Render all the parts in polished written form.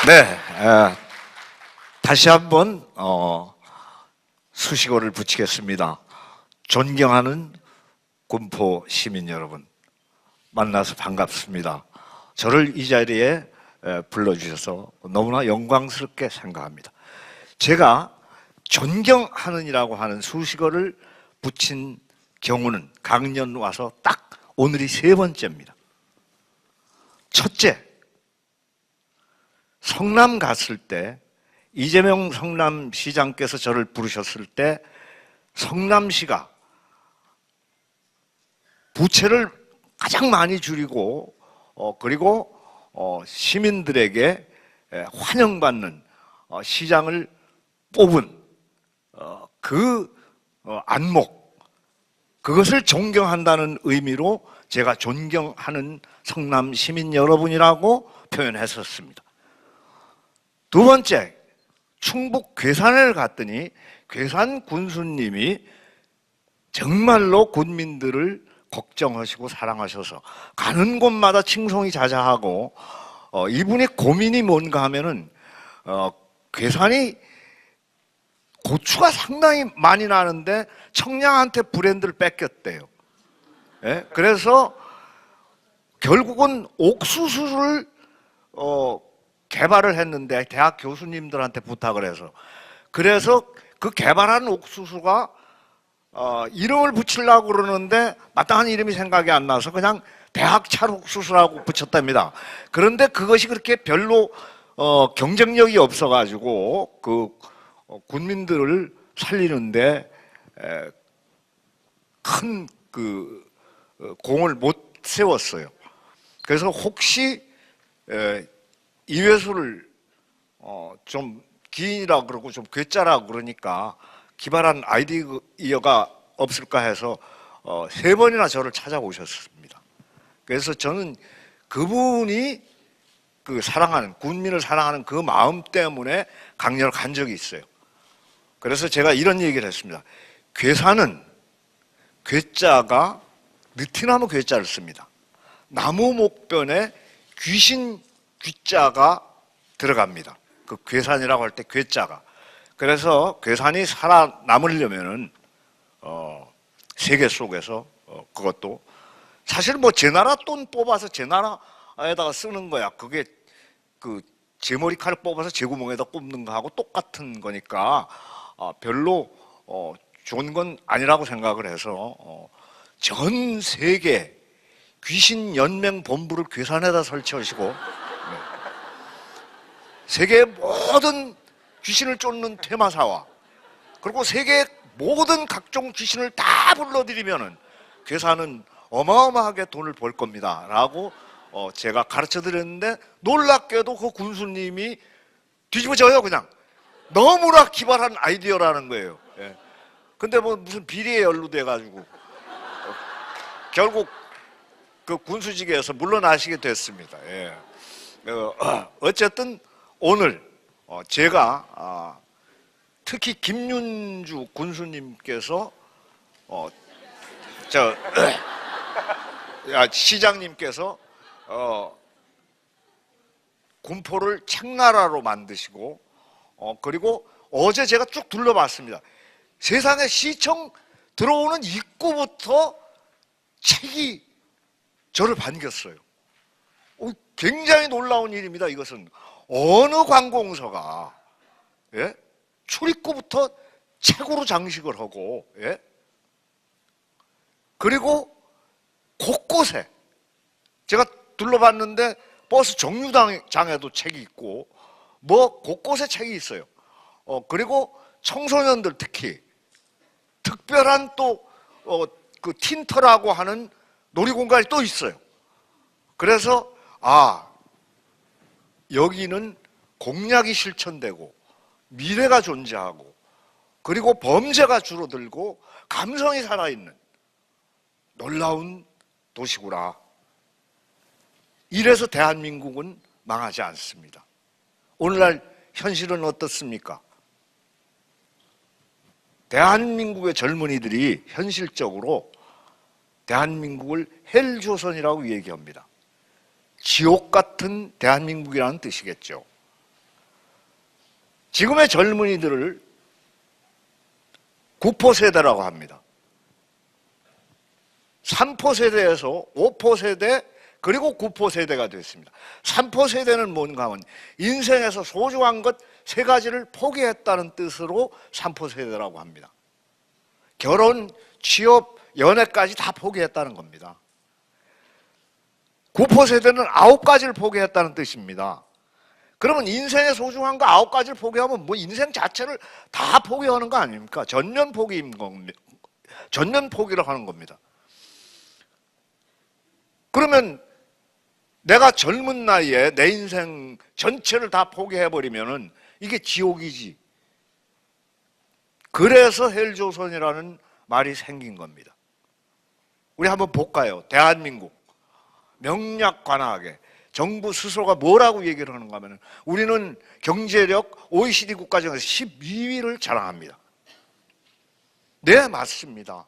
네, 다시 한번 수식어를 붙이겠습니다. 존경하는 군포 시민 여러분, 만나서 반갑습니다. 저를 이 자리에 불러주셔서 너무나 영광스럽게 생각합니다. 제가 존경하는이라고 하는 수식어를 붙인 경우는 강연 와서 딱 오늘이 세 번째입니다. 첫째, 성남 갔을 때 이재명 성남시장께서 저를 부르셨을 때 성남시가 부채를 가장 많이 줄이고 그리고 시민들에게 환영받는 시장을 뽑은 그 안목, 그것을 존경한다는 의미로 제가 존경하는 성남 시민 여러분이라고 표현했었습니다. 두 번째, 충북 괴산을 갔더니 괴산 군수님이 정말로 군민들을 걱정하시고 사랑하셔서 가는 곳마다 칭송이 자자하고 이분의 고민이 뭔가 하면은 괴산이 고추가 상당히 많이 나는데 청량한테 브랜드를 뺏겼대요. 예? 그래서 결국은 옥수수를 개발을 했는데 대학 교수님들한테 부탁을 해서 그래서 그 개발한 옥수수가 이름을 붙이려고 그러는데 마땅한 이름이 생각이 안 나서 그냥 대학 찰옥수수라고 붙였답니다. 그런데 그것이 그렇게 별로 경쟁력이 없어가지고 그 군민들을 살리는데 큰 그 공을 못 세웠어요. 그래서 혹시 이회수를 좀 기인이라고 그러고 좀 괴짜라고 그러니까 기발한 아이디어가 없을까 해서 세 번이나 저를 찾아오셨습니다. 그래서 저는 그분이 그 사랑하는, 군민을 사랑하는 그 마음 때문에 강연을 간 적이 있어요. 그래서 제가 이런 얘기를 했습니다. 괴산은 괴자가 느티나무 괴자를 씁니다. 나무 목변에 귀신 귀자가 들어갑니다. 그 괴산이라고 할 때 괴자가. 그래서 괴산이 살아남으려면은 세계 속에서 그것도 사실 뭐 제 나라 돈 뽑아서 제 나라에다가 쓰는 거야. 그게 그 제 머리카락 뽑아서 제 구멍에다 꼽는 거하고 똑같은 거니까 별로 좋은 건 아니라고 생각을 해서 전 세계 귀신 연맹 본부를 괴산에다 설치하시고 세계의 모든 귀신을 쫓는 퇴마사와 그리고 세계의 모든 각종 귀신을 다 불러들이면은 괴산은 어마어마하게 돈을 벌 겁니다 라고 제가 가르쳐 드렸는데 놀랍게도 그 군수님이 뒤집어져요. 그냥 너무나 기발한 아이디어라는 거예요. 예. 근데 뭐 무슨 비리에 연루돼 가지고 결국 그 군수직에서 물러나시게 됐습니다. 예. 어쨌든 오늘 제가 특히 김윤주 군수님께서 시장님께서 군포를 책나라로 만드시고 그리고 어제 제가 쭉 둘러봤습니다. 세상에 시청 들어오는 입구부터 책이 저를 반겼어요. 굉장히 놀라운 일입니다. 이것은 어느 관공서가 예? 출입구부터 책으로 장식을 하고 예? 그리고 곳곳에 제가 둘러봤는데 버스 정류장에도 책이 있고 뭐 곳곳에 책이 있어요. 그리고 청소년들 특히 특별한 또 그 틴터라고 하는 놀이공간이 또 있어요. 그래서 여기는 공약이 실천되고 미래가 존재하고 그리고 범죄가 줄어들고 감성이 살아있는 놀라운 도시구나. 이래서 대한민국은 망하지 않습니다. 오늘날 현실은 어떻습니까? 대한민국의 젊은이들이 현실적으로 대한민국을 헬조선이라고 얘기합니다. 지옥 같은 대한민국이라는 뜻이겠죠. 지금의 젊은이들을 구포세대라고 합니다. 3포세대에서 5포세대 그리고 9포세대가 됐습니다. 3포세대는 뭔가 하면 인생에서 소중한 것 3가지를 포기했다는 뜻으로 3포세대라고 합니다. 결혼, 취업, 연애까지 다 포기했다는 겁니다. 9포세대는 9가지를 포기했다는 뜻입니다. 그러면 인생의 소중한 거 9가지를 포기하면 뭐 인생 자체를 다 포기하는 거 아닙니까? 전면 포기인 겁니다. 전면 포기를 하는 겁니다. 그러면 내가 젊은 나이에 내 인생 전체를 다 포기해버리면은 이게 지옥이지. 그래서 헬조선이라는 말이 생긴 겁니다. 우리 한번 볼까요? 대한민국 명약관하게 정부 스스로가 뭐라고 얘기를 하는가 하면 우리는 경제력 OECD 국가 중에서 12위를 자랑합니다. 네, 맞습니다.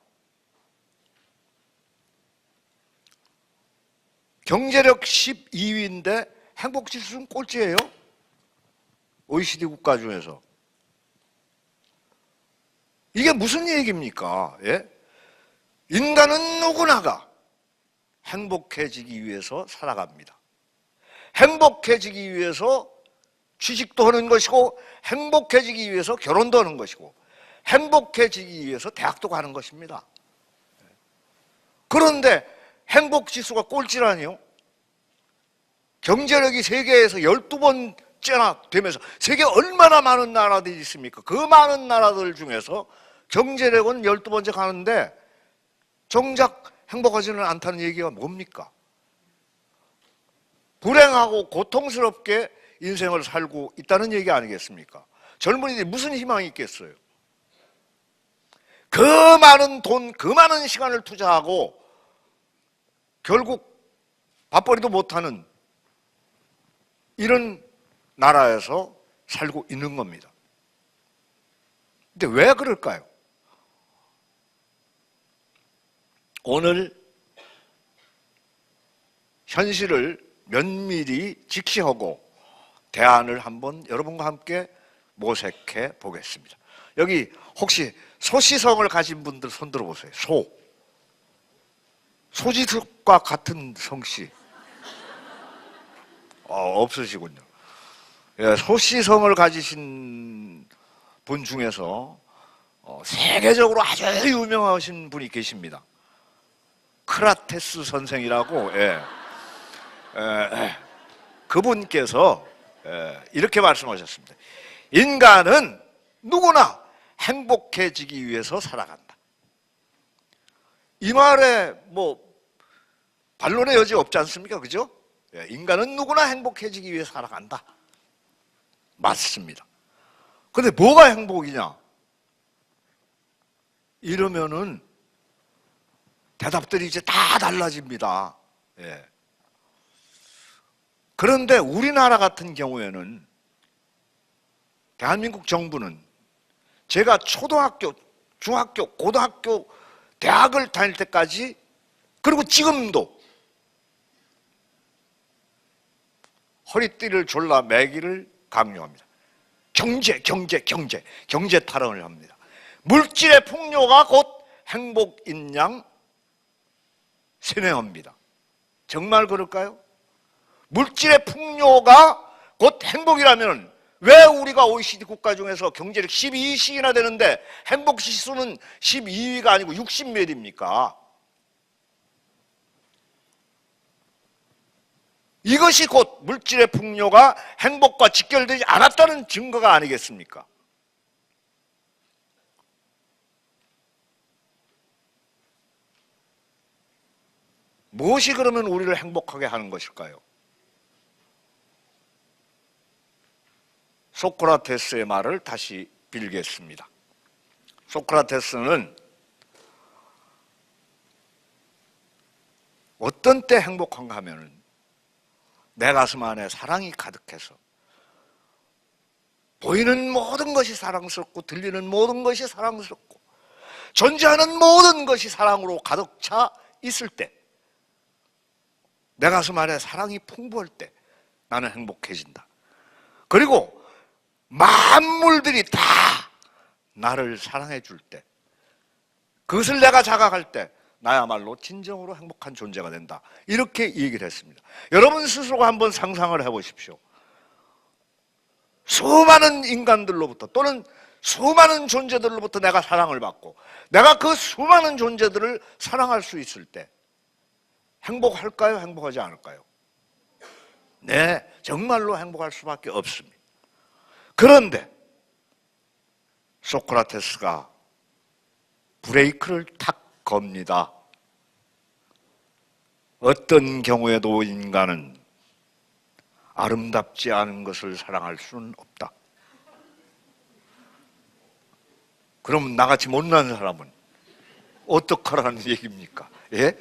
경제력 12위인데 행복지수는 꼴찌예요. OECD 국가 중에서. 이게 무슨 얘기입니까? 예? 인간은 누구나가 행복해지기 위해서 살아갑니다. 행복해지기 위해서 취직도 하는 것이고 행복해지기 위해서 결혼도 하는 것이고 행복해지기 위해서 대학도 가는 것입니다. 그런데 행복지수가 꼴찌라니요? 경제력이 세계에서 12번째나 되면서 세계에 얼마나 많은 나라들이 있습니까? 그 많은 나라들 중에서 경제력은 12번째 가는데 정작 행복하지는 않다는 얘기가 뭡니까? 불행하고 고통스럽게 인생을 살고 있다는 얘기 아니겠습니까? 젊은이들이 무슨 희망이 있겠어요? 그 많은 돈, 그 많은 시간을 투자하고 결국 밥벌이도 못하는 이런 나라에서 살고 있는 겁니다. 근데 왜 그럴까요? 오늘 현실을 면밀히 직시하고 대안을 한번 여러분과 함께 모색해 보겠습니다. 여기 혹시 소시성을 가진 분들 손 들어보세요. 소지섭과 같은 성씨. 없으시군요. 예, 소시성을 가지신 분 중에서 세계적으로 아주 유명하신 분이 계십니다. 크라테스 선생이라고. 예. 그분께서 이렇게 말씀하셨습니다. 인간은 누구나 행복해지기 위해서 살아간다. 이 말에 뭐 반론의 여지 없지 않습니까? 그죠? 인간은 누구나 행복해지기 위해 살아간다. 맞습니다. 근데 뭐가 행복이냐? 이러면은 대답들이 이제 다 달라집니다. 예. 그런데 우리나라 같은 경우에는 대한민국 정부는 제가 초등학교, 중학교, 고등학교, 대학을 다닐 때까지 그리고 지금도 허리띠를 졸라 매기를 강요합니다. 경제 타령을 합니다. 물질의 풍요가 곧 행복인 양 세뇌합니다. 정말 그럴까요? 물질의 풍요가 곧 행복이라면 왜 우리가 OECD 국가 중에서 경제력 12위씩이나 되는데 행복지수는 12위가 아니고 60몇입니까? 이것이 곧 물질의 풍요가 행복과 직결되지 않았다는 증거가 아니겠습니까? 무엇이 그러면 우리를 행복하게 하는 것일까요? 소크라테스의 말을 다시 빌겠습니다. 소크라테스는 어떤 때 행복한가 하면은 내 가슴 안에 사랑이 가득해서 보이는 모든 것이 사랑스럽고 들리는 모든 것이 사랑스럽고 존재하는 모든 것이 사랑으로 가득 차 있을 때, 내 가슴 안에 사랑이 풍부할 때 나는 행복해진다. 그리고 만물들이 다 나를 사랑해 줄 때, 그것을 내가 자각할 때 나야말로 진정으로 행복한 존재가 된다. 이렇게 얘기를 했습니다. 여러분 스스로가 한번 상상을 해보십시오. 수많은 인간들로부터 또는 수많은 존재들로부터 내가 사랑을 받고 내가 그 수많은 존재들을 사랑할 수 있을 때 행복할까요? 행복하지 않을까요? 네, 정말로 행복할 수밖에 없습니다. 그런데 소크라테스가 브레이크를 탁 겁니다. 어떤 경우에도 인간은 아름답지 않은 것을 사랑할 수는 없다. 그럼 나같이 못난 사람은 어떡하라는 얘기입니까? 예?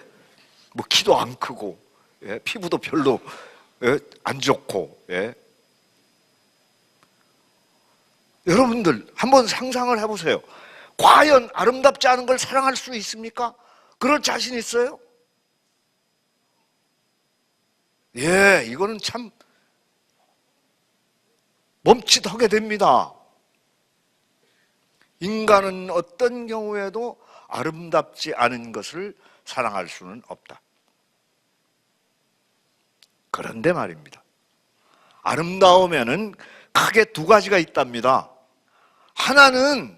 뭐 키도 안 크고, 예? 피부도 별로 안 좋고, 예? 여러분들 한번 상상을 해보세요. 과연 아름답지 않은 걸 사랑할 수 있습니까? 그럴 자신 있어요? 예, 이거는 참 멈칫하게 됩니다. 인간은 어떤 경우에도 아름답지 않은 것을 사랑할 수는 없다. 그런데 말입니다. 아름다움에는 크게 두 가지가 있답니다. 하나는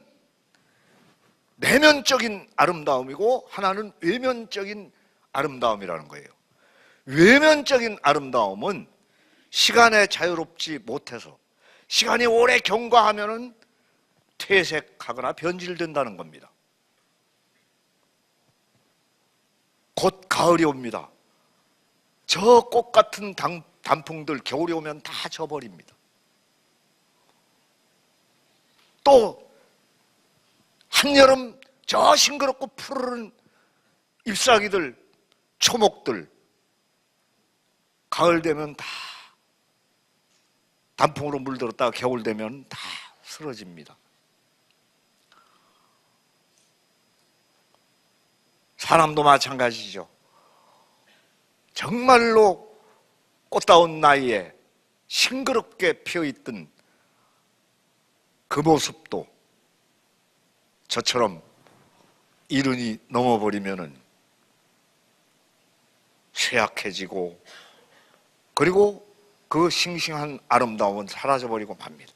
내면적인 아름다움이고 하나는 외면적인 아름다움이라는 거예요. 외면적인 아름다움은 시간에 자유롭지 못해서 시간이 오래 경과하면은 퇴색하거나 변질된다는 겁니다. 곧 가을이 옵니다. 저 꽃 같은 단풍들 겨울이 오면 다 져버립니다. 또 한여름 저 싱그럽고 푸르른 잎사귀들, 초목들 가을 되면 다 단풍으로 물들었다가 겨울 되면 다 쓰러집니다. 사람도 마찬가지죠. 정말로 꽃다운 나이에 싱그럽게 피어있던 그 모습도 저처럼 이른이 넘어버리면은 쇠약해지고 그리고 그 싱싱한 아름다움은 사라져버리고 맙니다.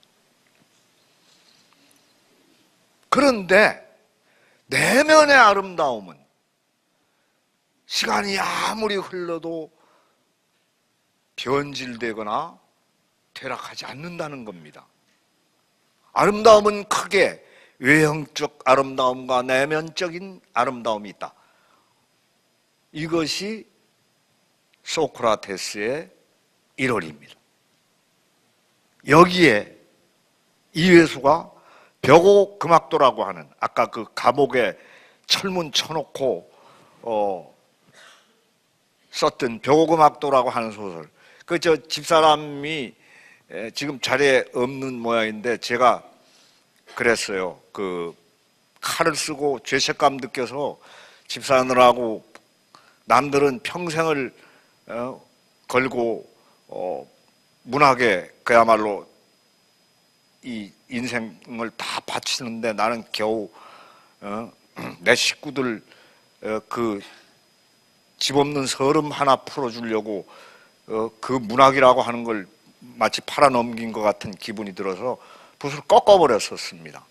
그런데 내면의 아름다움은 시간이 아무리 흘러도 변질되거나 퇴락하지 않는다는 겁니다. 아름다움은 크게 외형적 아름다움과 내면적인 아름다움이 있다. 이것이 소크라테스의 일월입니다. 여기에 이회수가 벽오 금악도라고 하는 아까 그 감옥에 철문 쳐놓고 썼던 벽오 금악도라고 하는 소설. 그 저 집사람이 지금 자리에 없는 모양인데 제가 그랬어요. 그 칼을 쓰고 죄책감 느껴서 집사느라고 남들은 평생을 걸고 문학에 그야말로 이 인생을 다 바치는데 나는 겨우 내 식구들 그 집 없는 서름 하나 풀어주려고 그 문학이라고 하는 걸 마치 팔아넘긴 것 같은 기분이 들어서 붓을 꺾어버렸었습니다.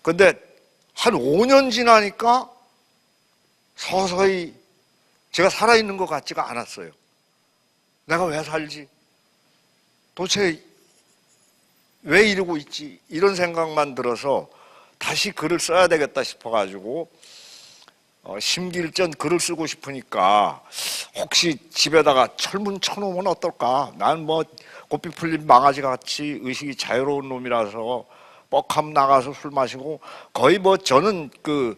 근데 한 5년 지나니까 서서히 제가 살아있는 것 같지가 않았어요. 내가 왜 살지? 도대체 왜 이러고 있지? 이런 생각만 들어서 다시 글을 써야 되겠다 싶어가지고 심기일전 글을 쓰고 싶으니까 혹시 집에다가 철문 쳐놓으면 어떨까? 난 뭐 고삐 풀린 망아지같이 의식이 자유로운 놈이라서 뻑함 나가서 술 마시고 거의 뭐 저는 그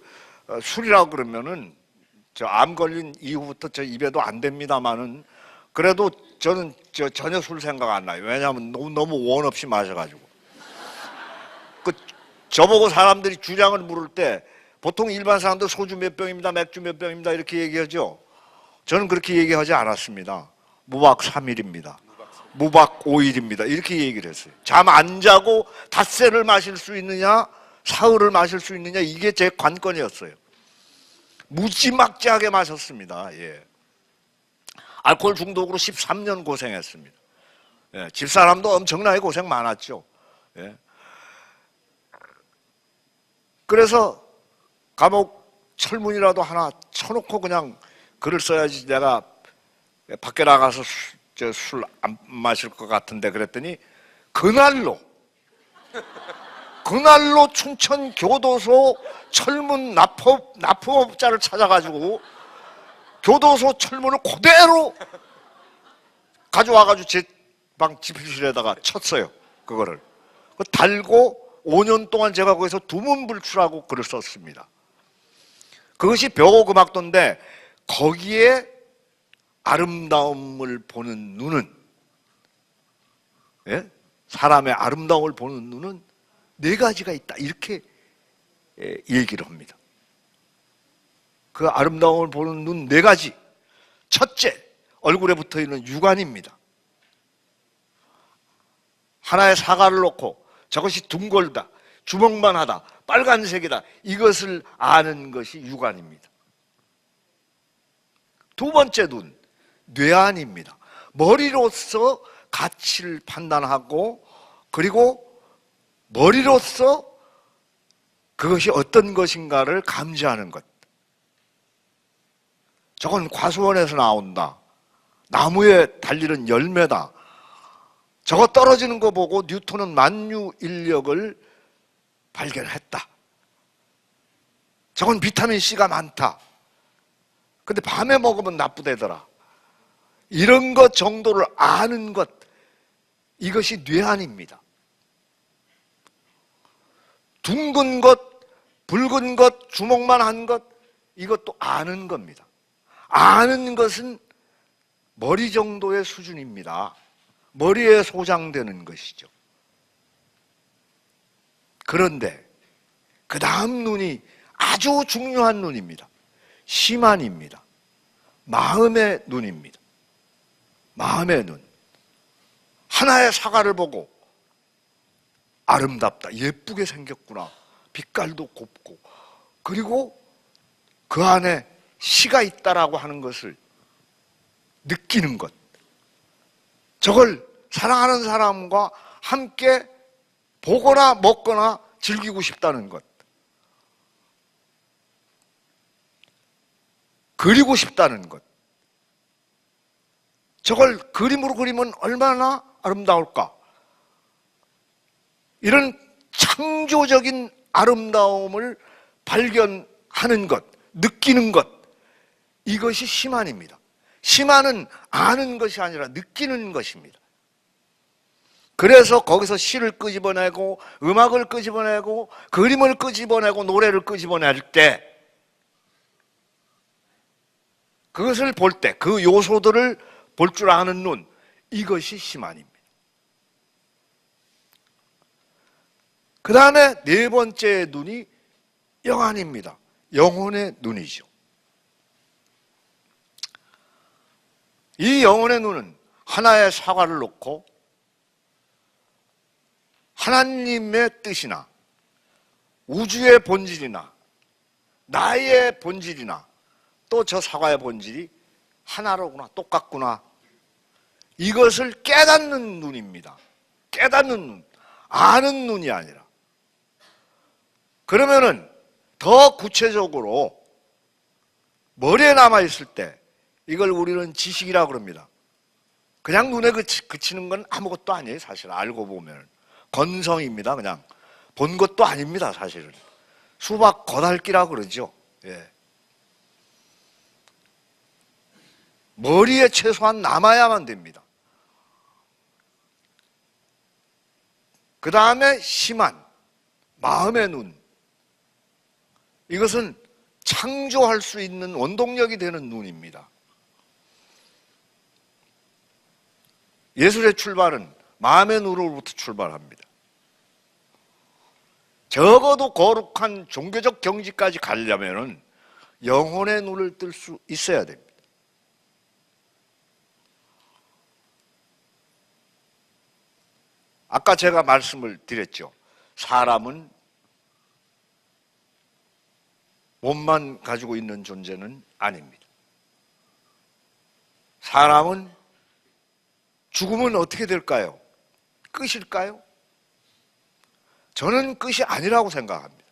술이라고 그러면은 저 암 걸린 이후부터 저 입에도 안 됩니다만은 그래도 저는 전혀 술 생각 안 나요. 왜냐하면 너무 원 없이 마셔가지고. 그 저보고 사람들이 주량을 물을 때 보통 일반 사람들 소주 몇 병입니다, 맥주 몇 병입니다 이렇게 얘기하죠. 저는 그렇게 얘기하지 않았습니다. 무박 3일입니다. 무박 5일입니다. 이렇게 얘기를 했어요. 잠 안 자고 닷새를 마실 수 있느냐, 사흘을 마실 수 있느냐, 이게 제 관건이었어요. 무지막지하게 마셨습니다. 예. 알코올 중독으로 13년 고생했습니다. 예. 집사람도 엄청나게 고생 많았죠. 예. 그래서 감옥 철문이라도 하나 쳐놓고 그냥 글을 써야지 내가 밖에 나가서 술 안 마실 것 같은데 그랬더니 그날로 춘천 교도소 철문 납품업자를 찾아가지고 교도소 철문을 그대로 가져와가지고 제 방 집필실에다가 쳤어요. 그거를 달고 5년 동안 제가 거기서 두문불출하고 글을 썼습니다. 그것이 벼고금악도인데 거기에 아름다움을 보는 눈은, 예? 사람의 아름다움을 보는 눈은 네 가지가 있다, 이렇게 얘기를 합니다. 그 아름다움을 보는 눈 네 가지. 첫째, 얼굴에 붙어있는 육안입니다. 하나의 사과를 놓고 저것이 둥글다, 주먹만 하다, 빨간색이다, 이것을 아는 것이 육안입니다. 두 번째 눈, 뇌안입니다. 머리로서 가치를 판단하고, 그리고 머리로서 그것이 어떤 것인가를 감지하는 것. 저건 과수원에서 나온다, 나무에 달리는 열매다, 저거 떨어지는 거 보고 뉴턴은 만유인력을 발견했다, 저건 비타민C가 많다, 근데 밤에 먹으면 나쁘대더라, 이런 것 정도를 아는 것, 이것이 뇌안입니다. 둥근 것, 붉은 것, 주먹만 한 것, 이것도 아는 겁니다. 아는 것은 머리 정도의 수준입니다. 머리에 소장되는 것이죠. 그런데 그 다음 눈이 아주 중요한 눈입니다. 심안입니다. 마음의 눈입니다. 마음의 눈. 하나의 사과를 보고 아름답다, 예쁘게 생겼구나, 빛깔도 곱고, 그리고 그 안에 시가 있다라고 하는 것을 느끼는 것, 저걸 사랑하는 사람과 함께 보거나 먹거나 즐기고 싶다는 것, 그리고 싶다는 것, 저걸 그림으로 그리면 얼마나 아름다울까, 이런 창조적인 아름다움을 발견하는 것, 느끼는 것, 이것이 심안입니다. 심안은 아는 것이 아니라 느끼는 것입니다. 그래서 거기서 시를 끄집어내고 음악을 끄집어내고 그림을 끄집어내고 노래를 끄집어낼 때, 그것을 볼 때 그 요소들을 볼 줄 아는 눈, 이것이 심안입니다. 그 다음에 네 번째 눈이 영안입니다. 영혼의 눈이죠. 이 영혼의 눈은 하나의 사과를 놓고 하나님의 뜻이나 우주의 본질이나 나의 본질이나 또 저 사과의 본질이 하나로구나, 똑같구나, 이것을 깨닫는 눈입니다. 깨닫는 눈, 아는 눈이 아니라. 그러면은 더 구체적으로 머리에 남아있을 때 이걸 우리는 지식이라고 그럽니다. 그냥 눈에 그치는 건 아무것도 아니에요. 사실 알고 보면 건성입니다. 그냥 본 것도 아닙니다. 사실은 수박 겉핥기라고 그러죠. 예. 머리에 최소한 남아야만 됩니다. 그 다음에 심한 마음의 눈, 이것은 창조할 수 있는 원동력이 되는 눈입니다. 예술의 출발은 마음의 눈으로부터 출발합니다. 적어도 거룩한 종교적 경지까지 가려면 영혼의 눈을 뜰 수 있어야 됩니다. 아까 제가 말씀을 드렸죠. 사람은 몸만 가지고 있는 존재는 아닙니다. 사람은 죽으면 어떻게 될까요? 끝일까요? 저는 끝이 아니라고 생각합니다.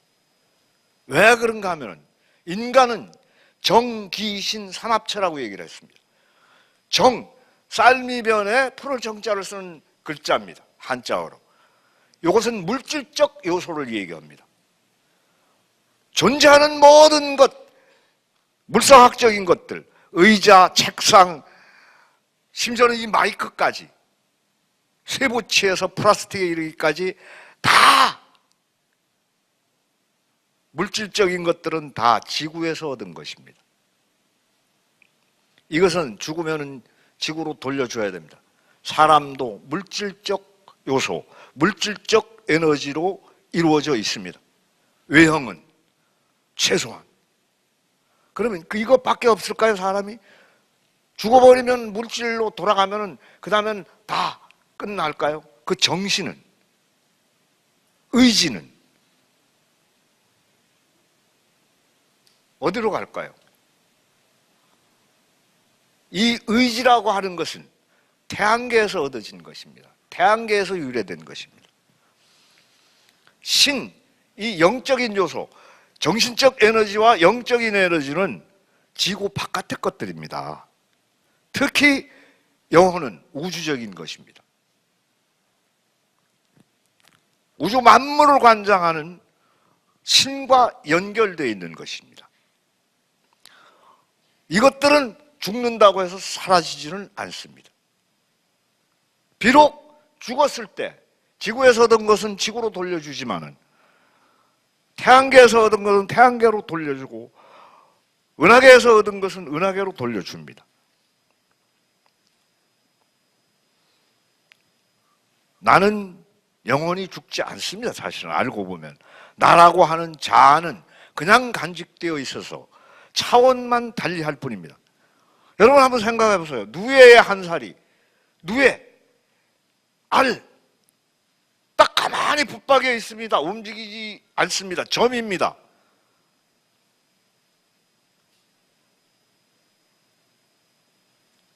왜 그런가 하면 인간은 정기신 삼합체라고 얘기를 했습니다. 정, 쌀미변에 풀을 정자를 쓰는 글자입니다. 한자어로. 이것은 물질적 요소를 얘기합니다. 존재하는 모든 것, 물상학적인 것들, 의자, 책상, 심지어는 이 마이크까지, 쇠붙이에서 플라스틱에 이르기까지 다 물질적인 것들은 다 지구에서 얻은 것입니다. 이것은 죽으면 지구로 돌려줘야 됩니다. 사람도 물질적 요소, 물질적 에너지로 이루어져 있습니다. 외형은 최소한. 그러면 이것밖에 없을까요, 사람이? 죽어버리면 물질로 돌아가면은 그 다음엔 다 끝날까요? 그 정신은, 의지는 어디로 갈까요? 이 의지라고 하는 것은 태양계에서 얻어진 것입니다. 태양계에서 유래된 것입니다. 신, 이 영적인 요소, 정신적 에너지와 영적인 에너지는 지구 바깥의 것들입니다. 특히 영혼은 우주적인 것입니다. 우주 만물을 관장하는 신과 연결되어 있는 것입니다. 이것들은 죽는다고 해서 사라지지는 않습니다. 비록 죽었을 때 지구에서 얻은 것은 지구로 돌려주지만은 태양계에서 얻은 것은 태양계로 돌려주고 은하계에서 얻은 것은 은하계로 돌려줍니다. 나는 영원히 죽지 않습니다. 사실은 알고 보면 나라고 하는 자아는 그냥 간직되어 있어서 차원만 달리할 뿐입니다. 여러분 한번 생각해 보세요. 누에의 한 살이 누에 알 딱 가만히 붙박여 있습니다. 움직이지 않습니다. 점입니다.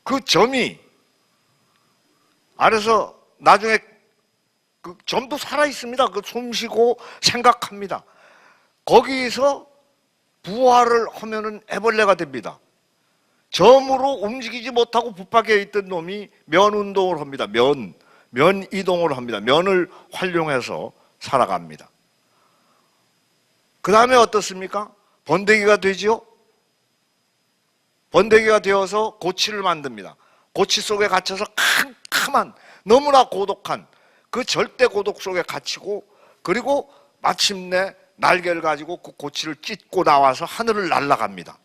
그 점이 알아서 나중에 그 점도 살아 있습니다. 그 숨 쉬고 생각합니다. 거기서 부활을 하면은 애벌레가 됩니다. 점으로 움직이지 못하고 붙박여 있던 놈이 면 운동을 합니다. 면 이동을 합니다. 면을 활용해서 살아갑니다. 그 다음에 어떻습니까? 번데기가 되지요? 번데기가 되어서 고치를 만듭니다. 고치 속에 갇혀서 캄캄한 너무나 고독한 그 절대 고독 속에 갇히고 그리고 마침내 날개를 가지고 그 고치를 찢고 나와서 하늘을 날아갑니다.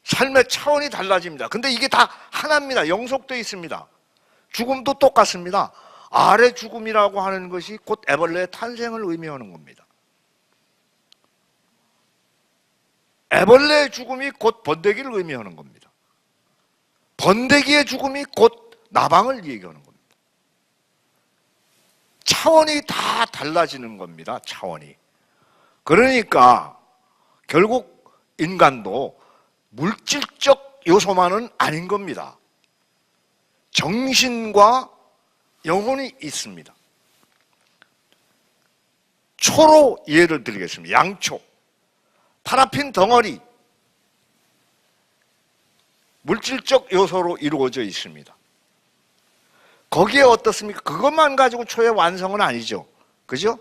삶의 차원이 달라집니다. 근데 이게 다 하나입니다. 영속되어 있습니다. 죽음도 똑같습니다. 아래 죽음이라고 하는 것이 곧 애벌레의 탄생을 의미하는 겁니다. 애벌레의 죽음이 곧 번데기를 의미하는 겁니다. 번데기의 죽음이 곧 나방을 얘기하는 겁니다. 차원이 다 달라지는 겁니다. 차원이. 그러니까 결국 인간도 물질적 요소만은 아닌 겁니다. 정신과 영혼이 있습니다. 초로 예를 드리겠습니다. 양초, 파라핀 덩어리, 물질적 요소로 이루어져 있습니다. 거기에 어떻습니까? 그것만 가지고 초의 완성은 아니죠. 그죠?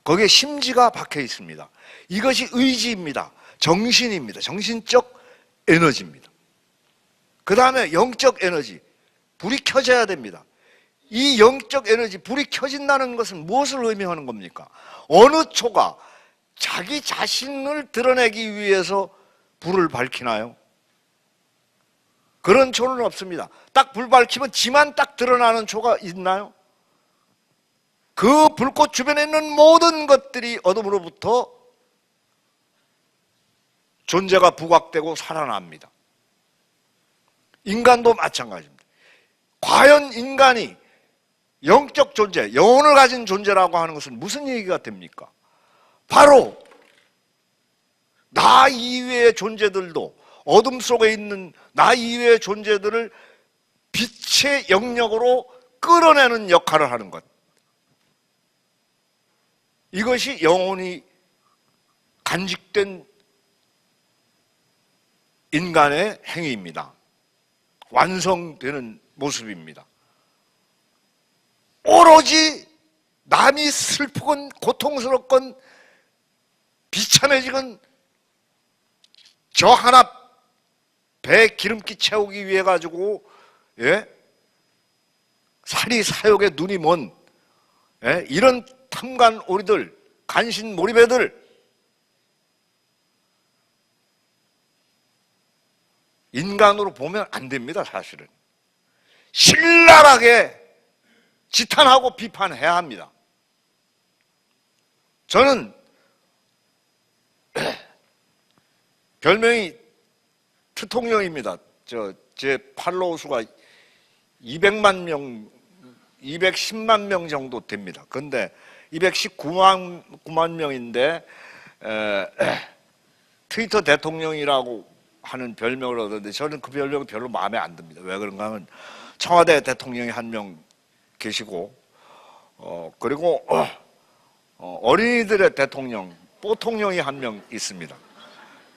거기에 심지가 박혀 있습니다. 이것이 의지입니다. 정신입니다. 정신적 에너지입니다. 그 다음에 영적 에너지, 불이 켜져야 됩니다. 이 영적 에너지, 불이 켜진다는 것은 무엇을 의미하는 겁니까? 어느 초가 자기 자신을 드러내기 위해서 불을 밝히나요? 그런 초는 없습니다. 딱 불 밝히면 지만 딱 드러나는 초가 있나요? 그 불꽃 주변에 있는 모든 것들이 어둠으로부터 존재가 부각되고 살아납니다. 인간도 마찬가지입니다. 과연 인간이 영적 존재, 영혼을 가진 존재라고 하는 것은 무슨 얘기가 됩니까? 바로 나 이외의 존재들도, 어둠 속에 있는 나 이외의 존재들을 빛의 영역으로 끌어내는 역할을 하는 것. 이것이 영혼이 간직된 인간의 행위입니다. 완성되는 모습입니다. 오로지 남이 슬프건 고통스럽건 비참해지건 저 하나 배 기름기 채우기 위해 가지고 살이 사욕에 눈이 먼 이런 탐관 오리들, 간신 몰입애들, 인간으로 보면 안 됩니다. 사실은 신랄하게 지탄하고 비판해야 합니다. 저는 별명이 트통령입니다. 제 팔로워 수가 200만 명, 210만 명 정도 됩니다. 그런데 219만 명인데 트위터 대통령이라고 하는 별명을 얻었는데 저는 그 별명이 별로 마음에 안 듭니다. 왜 그런가 하면 청와대 대통령이 한 명 계시고 그리고 어린이들의 대통령, 뽀통령이 한 명 있습니다.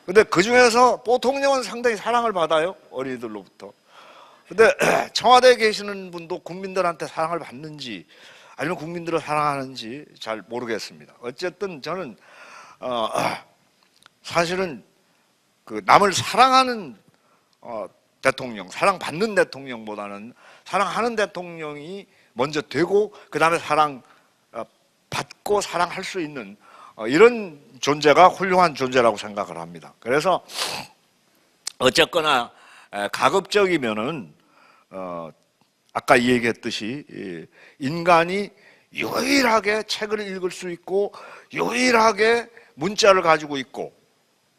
근데 그 중에서 뽀통령은 상당히 사랑을 받아요. 어린이들로부터. 근데 청와대에 계시는 분도 국민들한테 사랑을 받는지 아니면 국민들을 사랑하는지 잘 모르겠습니다. 어쨌든 저는 사실은 그 남을 사랑하는 대통령, 사랑받는 대통령보다는 사랑하는 대통령이 먼저 되고 그 다음에 사랑받고 사랑할 수 있는 이런 존재가 훌륭한 존재라고 생각을 합니다. 그래서 어쨌거나 가급적이면은 아까 얘기했듯이 인간이 유일하게 책을 읽을 수 있고 유일하게 문자를 가지고 있고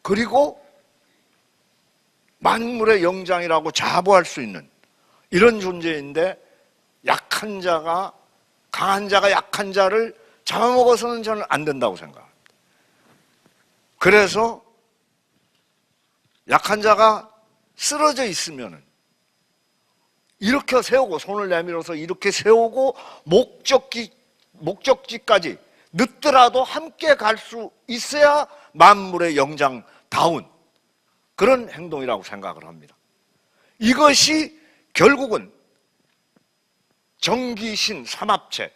그리고 만물의 영장이라고 자부할 수 있는 이런 존재인데 약한 자가 강한 자가 약한 자를 잡아먹어서는 저는 안 된다고 생각합니다. 그래서 약한 자가 쓰러져 있으면 이렇게 세우고 손을 내밀어서 이렇게 세우고 목적지까지 늦더라도 함께 갈 수 있어야 만물의 영장다운 그런 행동이라고 생각을 합니다. 이것이 결국은 정기신 삼합체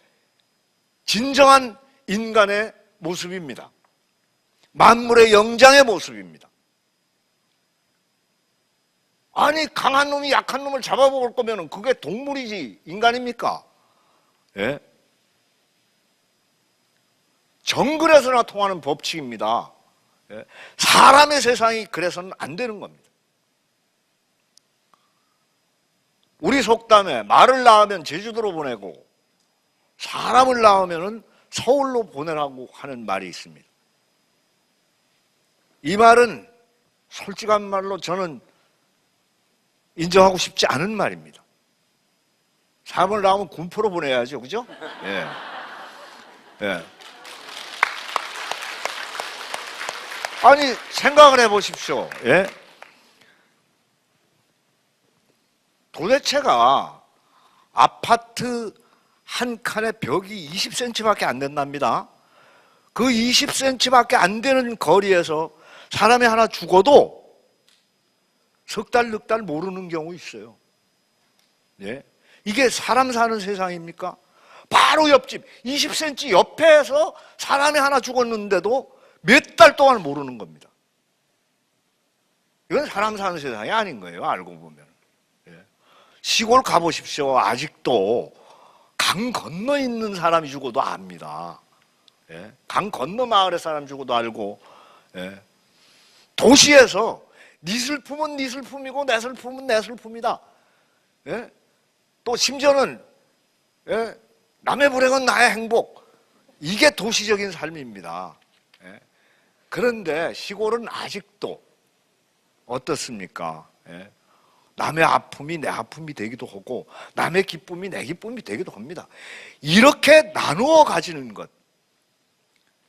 진정한 인간의 모습입니다. 만물의 영장의 모습입니다. 아니 강한 놈이 약한 놈을 잡아먹을 거면 그게 동물이지 인간입니까? 예? 정글에서나 통하는 법칙입니다. 예? 사람의 세상이 그래서는 안 되는 겁니다. 우리 속담에 말을 낳으면 제주도로 보내고 사람을 낳으면 서울로 보내라고 하는 말이 있습니다. 이 말은 솔직한 말로 저는 인정하고 싶지 않은 말입니다. 사람을 낳으면 군포로 보내야죠, 그죠? 예. 예. 아니 생각을 해보십시오. 예? 도대체가 아파트 한 칸의 벽이 20cm밖에 안 된답니다. 그 20cm밖에 안 되는 거리에서 사람이 하나 죽어도 석 달, 넉 달 모르는 경우 있어요. 예? 이게 사람 사는 세상입니까? 바로 옆집 20cm 옆에서 사람이 하나 죽었는데도 몇 달 동안 모르는 겁니다. 이건 사람 사는 세상이 아닌 거예요. 알고 보면. 예. 시골 가보십시오. 아직도 강 건너 있는 사람이 죽어도 압니다. 예. 강 건너 마을의 사람 죽어도 알고. 예. 도시에서 네 슬픔은 네 슬픔이고 내 슬픔은 내 슬픔이다. 예? 또 심지어는 예? 남의 불행은 나의 행복. 이게 도시적인 삶입니다. 예? 그런데 시골은 아직도 어떻습니까? 예? 남의 아픔이 내 아픔이 되기도 하고 남의 기쁨이 내 기쁨이 되기도 합니다. 이렇게 나누어 가지는 것,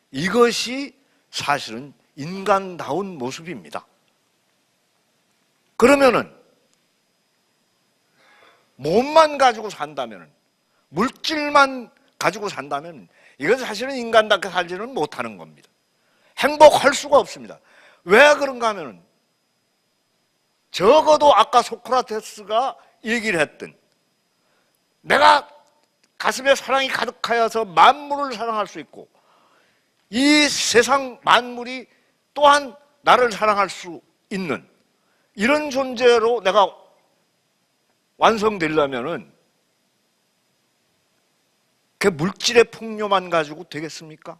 이것이 사실은 인간다운 모습입니다. 그러면은 몸만 가지고 산다면, 물질만 가지고 산다면 이건 사실은 인간답게 살지는 못하는 겁니다. 행복할 수가 없습니다. 왜 그런가 하면 적어도 아까 소크라테스가 얘기를 했던, 내가 가슴에 사랑이 가득하여서 만물을 사랑할 수 있고 이 세상 만물이 또한 나를 사랑할 수 있는 이런 존재로 내가 완성되려면은 그 물질의 풍요만 가지고 되겠습니까?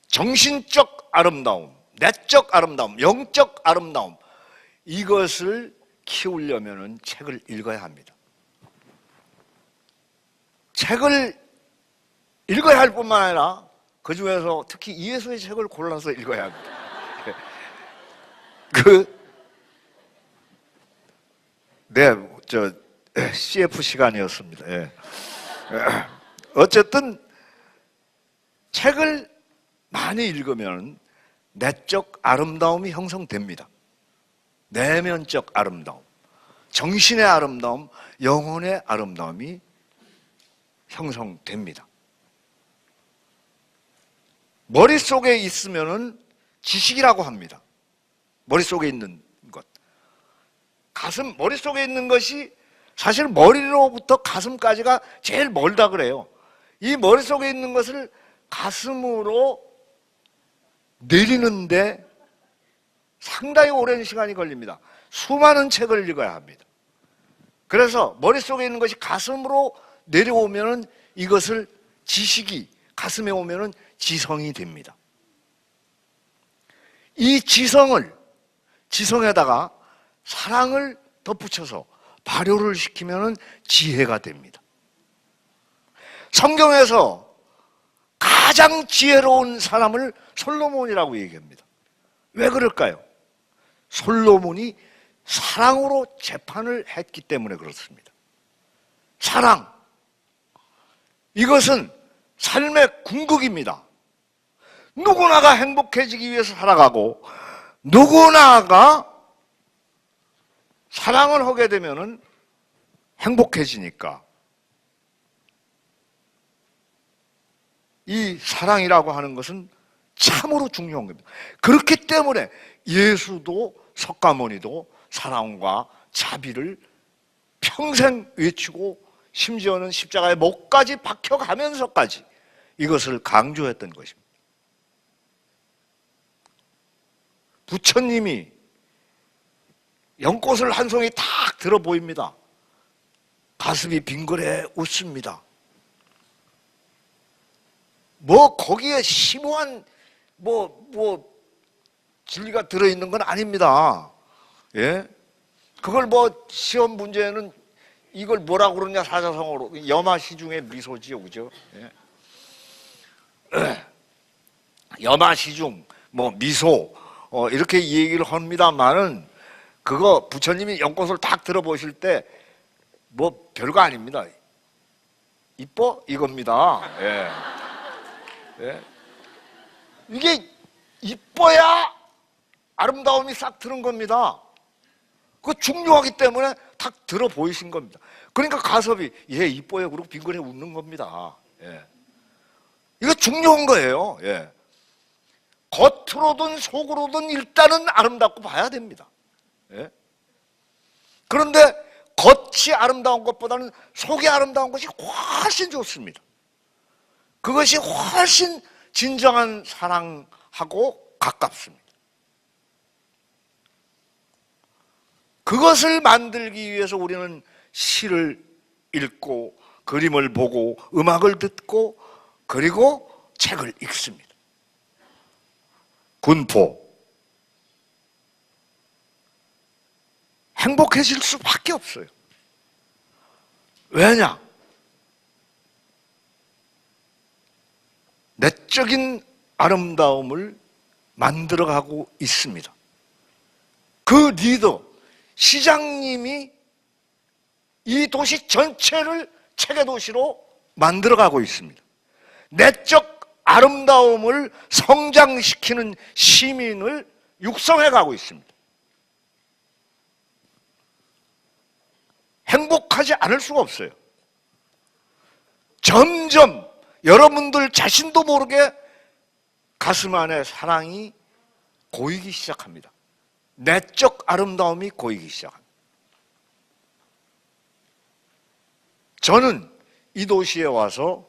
정신적 아름다움, 내적 아름다움, 영적 아름다움, 이것을 키우려면 책을 읽어야 합니다. 책을 읽어야 할 뿐만 아니라 그 중에서 특히 이예수의 책을 골라서 읽어야 합니다. CF 시간이었습니다. 예. 어쨌든 책을 많이 읽으면 내적 아름다움이 형성됩니다. 내면적 아름다움, 정신의 아름다움, 영혼의 아름다움이 형성됩니다. 머릿속에 있으면은 지식이라고 합니다. 머릿속에 있는 것. 머릿속에 있는 것이 사실 머리로부터 가슴까지가 제일 멀다 그래요. 이 머릿속에 있는 것을 가슴으로 내리는데 상당히 오랜 시간이 걸립니다. 수많은 책을 읽어야 합니다. 그래서 머릿속에 있는 것이 가슴으로 내려오면은 이것을 지식이 가슴에 오면은 지성이 됩니다. 이 지성에다가 사랑을 덧붙여서 발효를 시키면은 지혜가 됩니다. 성경에서 가장 지혜로운 사람을 솔로몬이라고 얘기합니다. 왜 그럴까요? 솔로몬이 사랑으로 재판을 했기 때문에 그렇습니다. 사랑, 이것은 삶의 궁극입니다. 누구나가 행복해지기 위해서 살아가고 누구나가 사랑을 하게 되면은 행복해지니까 이 사랑이라고 하는 것은 참으로 중요한 겁니다. 그렇기 때문에 예수도 석가모니도 사랑과 자비를 평생 외치고 심지어는 십자가에 목까지 박혀가면서까지 이것을 강조했던 것입니다. 부처님이 연꽃을 한 송이 탁 들어 보입니다. 가슴이 빙그레 웃습니다. 거기에 심오한 진리가 들어있는 건 아닙니다. 예? 그걸 시험 문제는 이걸 뭐라고 그러냐, 사자성어로. 염화시중의 미소지요, 그죠? 예. 염화시중, 미소, 이렇게 얘기를 합니다만은, 그거 부처님이 연꽃을 딱 들어보실 때, 별거 아닙니다. 이뻐? 이겁니다. 예. 예. 이게 이뻐야 아름다움이 싹 드는 겁니다. 그거 중요하기 때문에 탁 들어 보이신 겁니다. 그러니까 가섭이 이뻐요 그러고 빙그레 웃는 겁니다. 예. 이거 중요한 거예요. 예. 겉으로든 속으로든 일단은 아름답고 봐야 됩니다. 예. 그런데 겉이 아름다운 것보다는 속이 아름다운 것이 훨씬 좋습니다. 그것이 훨씬 진정한 사랑하고 가깝습니다. 그것을 만들기 위해서 우리는 시를 읽고 그림을 보고 음악을 듣고 그리고 책을 읽습니다. 군포. 행복해질 수밖에 없어요. 왜냐? 내적인 아름다움을 만들어가고 있습니다. 그 리더, 시장님이 이 도시 전체를 체계 도시로 만들어가고 있습니다. 내적 아름다움을 성장시키는 시민을 육성해가고 있습니다. 행복하지 않을 수가 없어요. 점점 여러분들 자신도 모르게 가슴 안에 사랑이 고이기 시작합니다. 내적 아름다움이 고이기 시작합니다. 저는 이 도시에 와서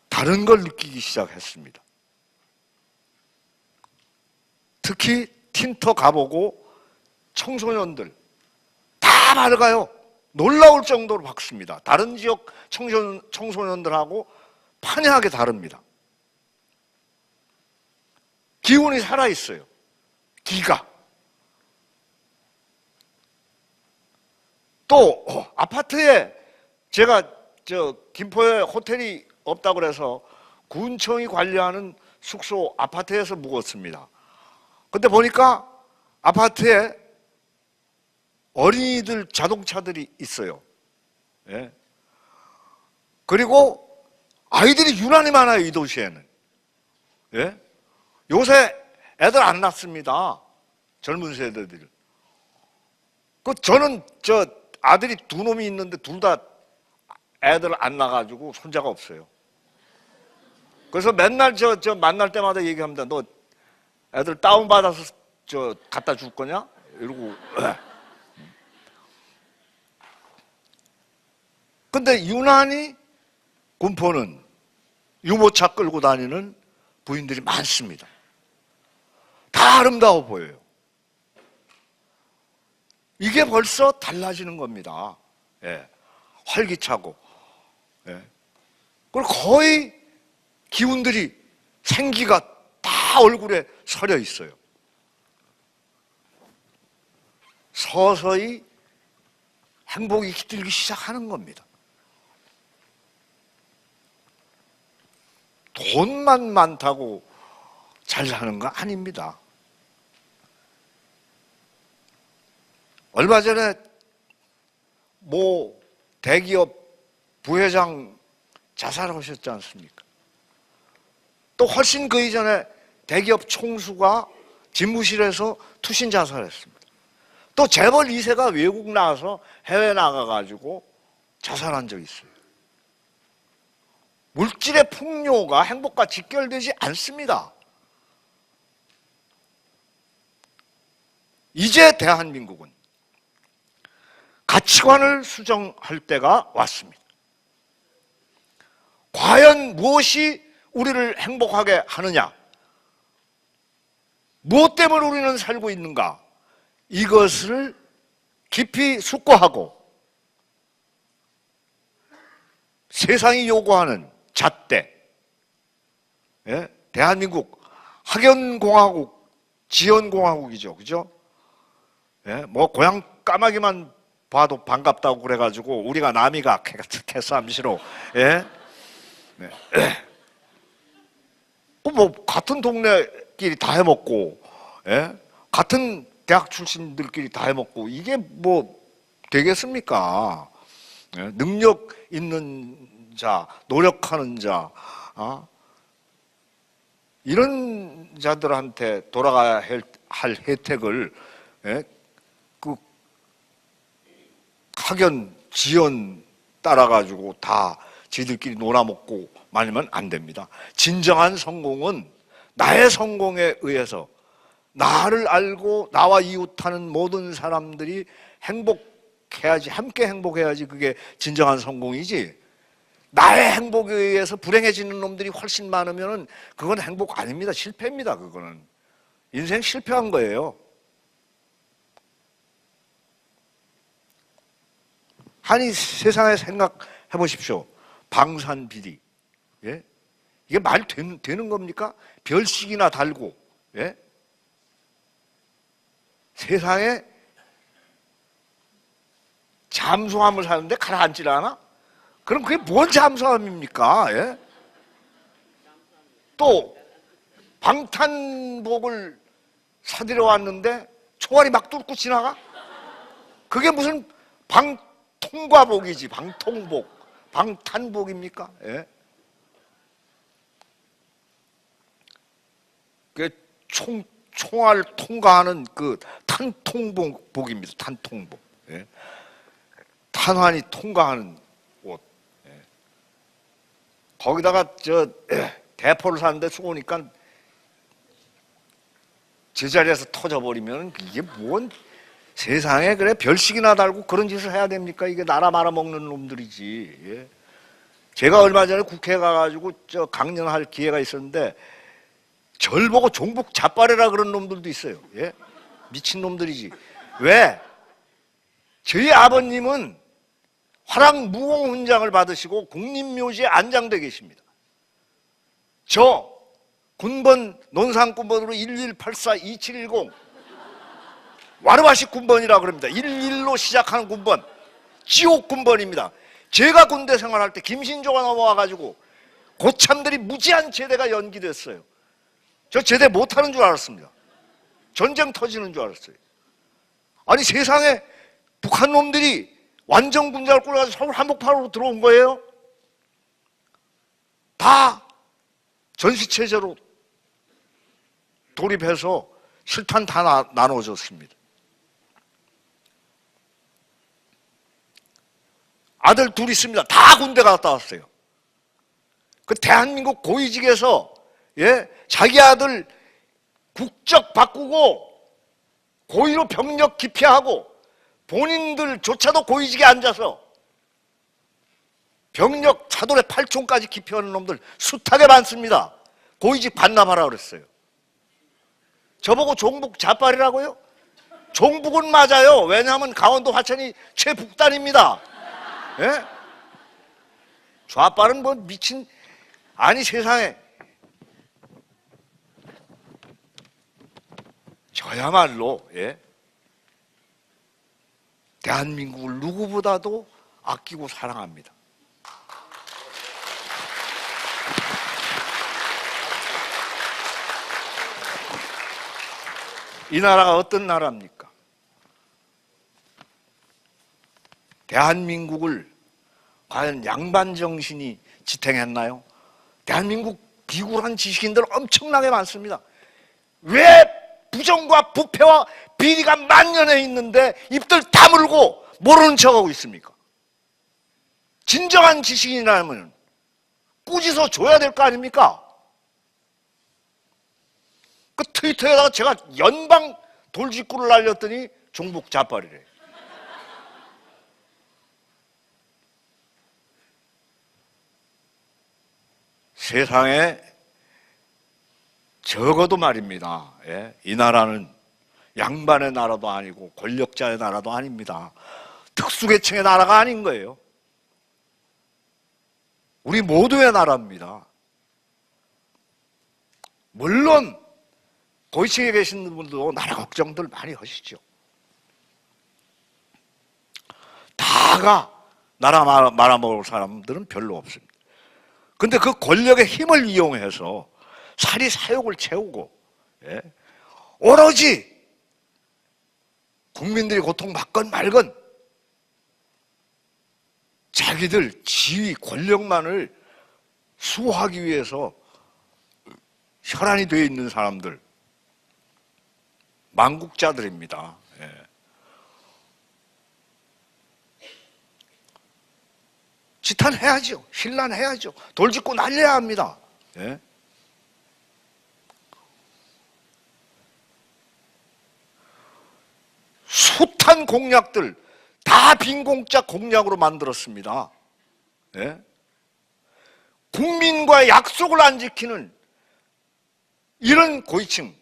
다른 걸 느끼기 시작했습니다. 특히 틴터 가보고 청소년들 다 밝아요. 놀라울 정도로 밝습니다. 다른 지역 청소년들하고 판이하게 다릅니다. 기운이 살아있어요. 기가. 또 아파트에 제가 김포에 호텔이 없다고 그래서 군청이 관리하는 숙소 아파트에서 묵었습니다. 근데 보니까 아파트에 어린이들 자동차들이 있어요. 예. 그리고 아이들이 유난히 많아요, 이 도시에는. 예. 요새 애들 안 낳습니다. 젊은 세대들. 저는 아들이 두 놈이 있는데 둘 다 애들 안 낳아가지고 손자가 없어요. 그래서 맨날 만날 때마다 얘기합니다. 너 애들 다운받아서 갖다 줄 거냐? 이러고. 근데 유난히 군포는 유모차 끌고 다니는 부인들이 많습니다. 다 아름다워 보여요. 이게 벌써 달라지는 겁니다. 예. 활기차고. 예. 그리고 거의 기운들이 생기가 다 얼굴에 서려 있어요. 서서히 행복이 깃들기 시작하는 겁니다. 돈만 많다고 잘 사는 거 아닙니다. 얼마 전에 모 대기업 부회장 자살하셨지 않습니까? 또 훨씬 그 이전에 대기업 총수가 집무실에서 투신 자살했습니다. 또 재벌 2세가 외국 나가서 해외 나가가지고 자살한 적이 있어요. 물질의 풍요가 행복과 직결되지 않습니다. 이제 대한민국은 가치관을 수정할 때가 왔습니다. 과연 무엇이 우리를 행복하게 하느냐? 무엇 때문에 우리는 살고 있는가? 이것을 깊이 숙고하고 세상이 요구하는 잣대, 예? 대한민국 학연공화국, 지연공화국이죠, 그죠? 예? 뭐 고향 까마귀만 봐도 반갑다고 그래가지고 우리가 남이가 캐삼시로, 예? 네. 뭐 같은 동네끼리 다 해먹고, 예? 같은 대학 출신들끼리 다 해먹고 이게 뭐 되겠습니까? 예? 능력 있는 자, 노력하는 자, 이런 자들한테 돌아가야 할 혜택을, 예? 그 학연, 지연 따라가지고 다 지들끼리 놀아먹고 말면 안 됩니다. 진정한 성공은 나의 성공에 의해서 나를 알고 나와 이웃하는 모든 사람들이 행복해야지, 함께 행복해야지 그게 진정한 성공이지. 나의 행복에 의해서 불행해지는 놈들이 훨씬 많으면 그건 행복 아닙니다. 실패입니다. 그거는 인생 실패한 거예요. 아니 세상에 생각해 보십시오. 방산비리, 예? 이게 말 되는 겁니까? 별식이나 달고, 예? 세상에 잠수함을 사는데 가라앉질 않아? 그럼 그게 뭔 잠수함입니까? 예? 또 방탄복을 사들여 왔는데 총알이 막 뚫고 지나가? 그게 무슨 방통과복이지, 방통복. 방탄복입니까? 예? 그 총알 통과하는 그 탄통복입니다. 탄통복. 예? 탄환이 통과하는 옷. 예? 거기다가 대포를 샀는데 쏘니까 제자리에서 터져버리면 이게 뭔 세상에 그래 별식이나 달고 그런 짓을 해야 됩니까? 이게 나라 말아먹는 놈들이지. 예? 제가 얼마 전에 국회에 가가지고 강연할 기회가 있었는데 절 보고 종북 자빠레라 그런 놈들도 있어요. 예? 미친 놈들이지. 왜? 저희 아버님은 화랑무공훈장을 받으시고 국립묘지에 안장돼 계십니다. 저 군번 논산군번으로 11842710 와르바식 군번이라고 그럽니다. 11로 시작하는 군번, 지옥 군번입니다. 제가 군대 생활할 때 김신조가 넘어와가지고 고참들이 무지한 제대가 연기됐어요. 저 제대 못하는 줄 알았습니다. 전쟁 터지는 줄 알았어요. 아니 세상에 북한 놈들이 완전 군장을 꾸려가지고 서울 한복판으로 들어온 거예요. 다 전시체제로 돌입해서 실탄 다 나눠줬습니다. 아들 둘 있습니다. 다 군대 갔다 왔어요. 그 대한민국 고위직에서 예? 자기 아들 국적 바꾸고 고의로 병력 기피하고 본인들조차도 고위직에 앉아서 병력 차돌에 8총까지 기피하는 놈들 숱하게 많습니다. 고위직 반납하라 그랬어요. 저보고 종북 자빨이라고요? 종북은 맞아요. 왜냐하면 강원도 화천이 최북단입니다. 예? 좌빨은 뭐 미친, 아니 세상에 저야말로 예? 대한민국을 누구보다도 아끼고 사랑합니다. 이 나라가 어떤 나라입니까? 대한민국을 과연 양반 정신이 지탱했나요? 대한민국 비굴한 지식인들 엄청나게 많습니다. 왜 부정과 부패와 비리가 만연해 있는데 입들 다물고 모르는 척하고 있습니까? 진정한 지식인이라면 꾸짖어 줘야 될 거 아닙니까? 그 트위터에다가 제가 연방 돌직구를 날렸더니 종북 자빨이래. 세상에 적어도 말입니다. 예? 이 나라는 양반의 나라도 아니고 권력자의 나라도 아닙니다. 특수계층의 나라가 아닌 거예요. 우리 모두의 나라입니다. 물론 고위층에 계신 분들도 나라 걱정들 많이 하시죠. 다가 나라 말아먹을 사람들은 별로 없습니다. 근데 그 권력의 힘을 이용해서 사리 사욕을 채우고 예? 오로지 국민들이 고통받건 말건 자기들 지위 권력만을 수호하기 위해서 혈안이 되어 있는 사람들 망국자들입니다. 예. 지탄해야죠. 신란해야죠. 돌짓고 날려야 합니다. 예? 숱한 공약들 다 빈공짜 공약으로 만들었습니다. 예? 국민과의 약속을 안 지키는 이런 고위층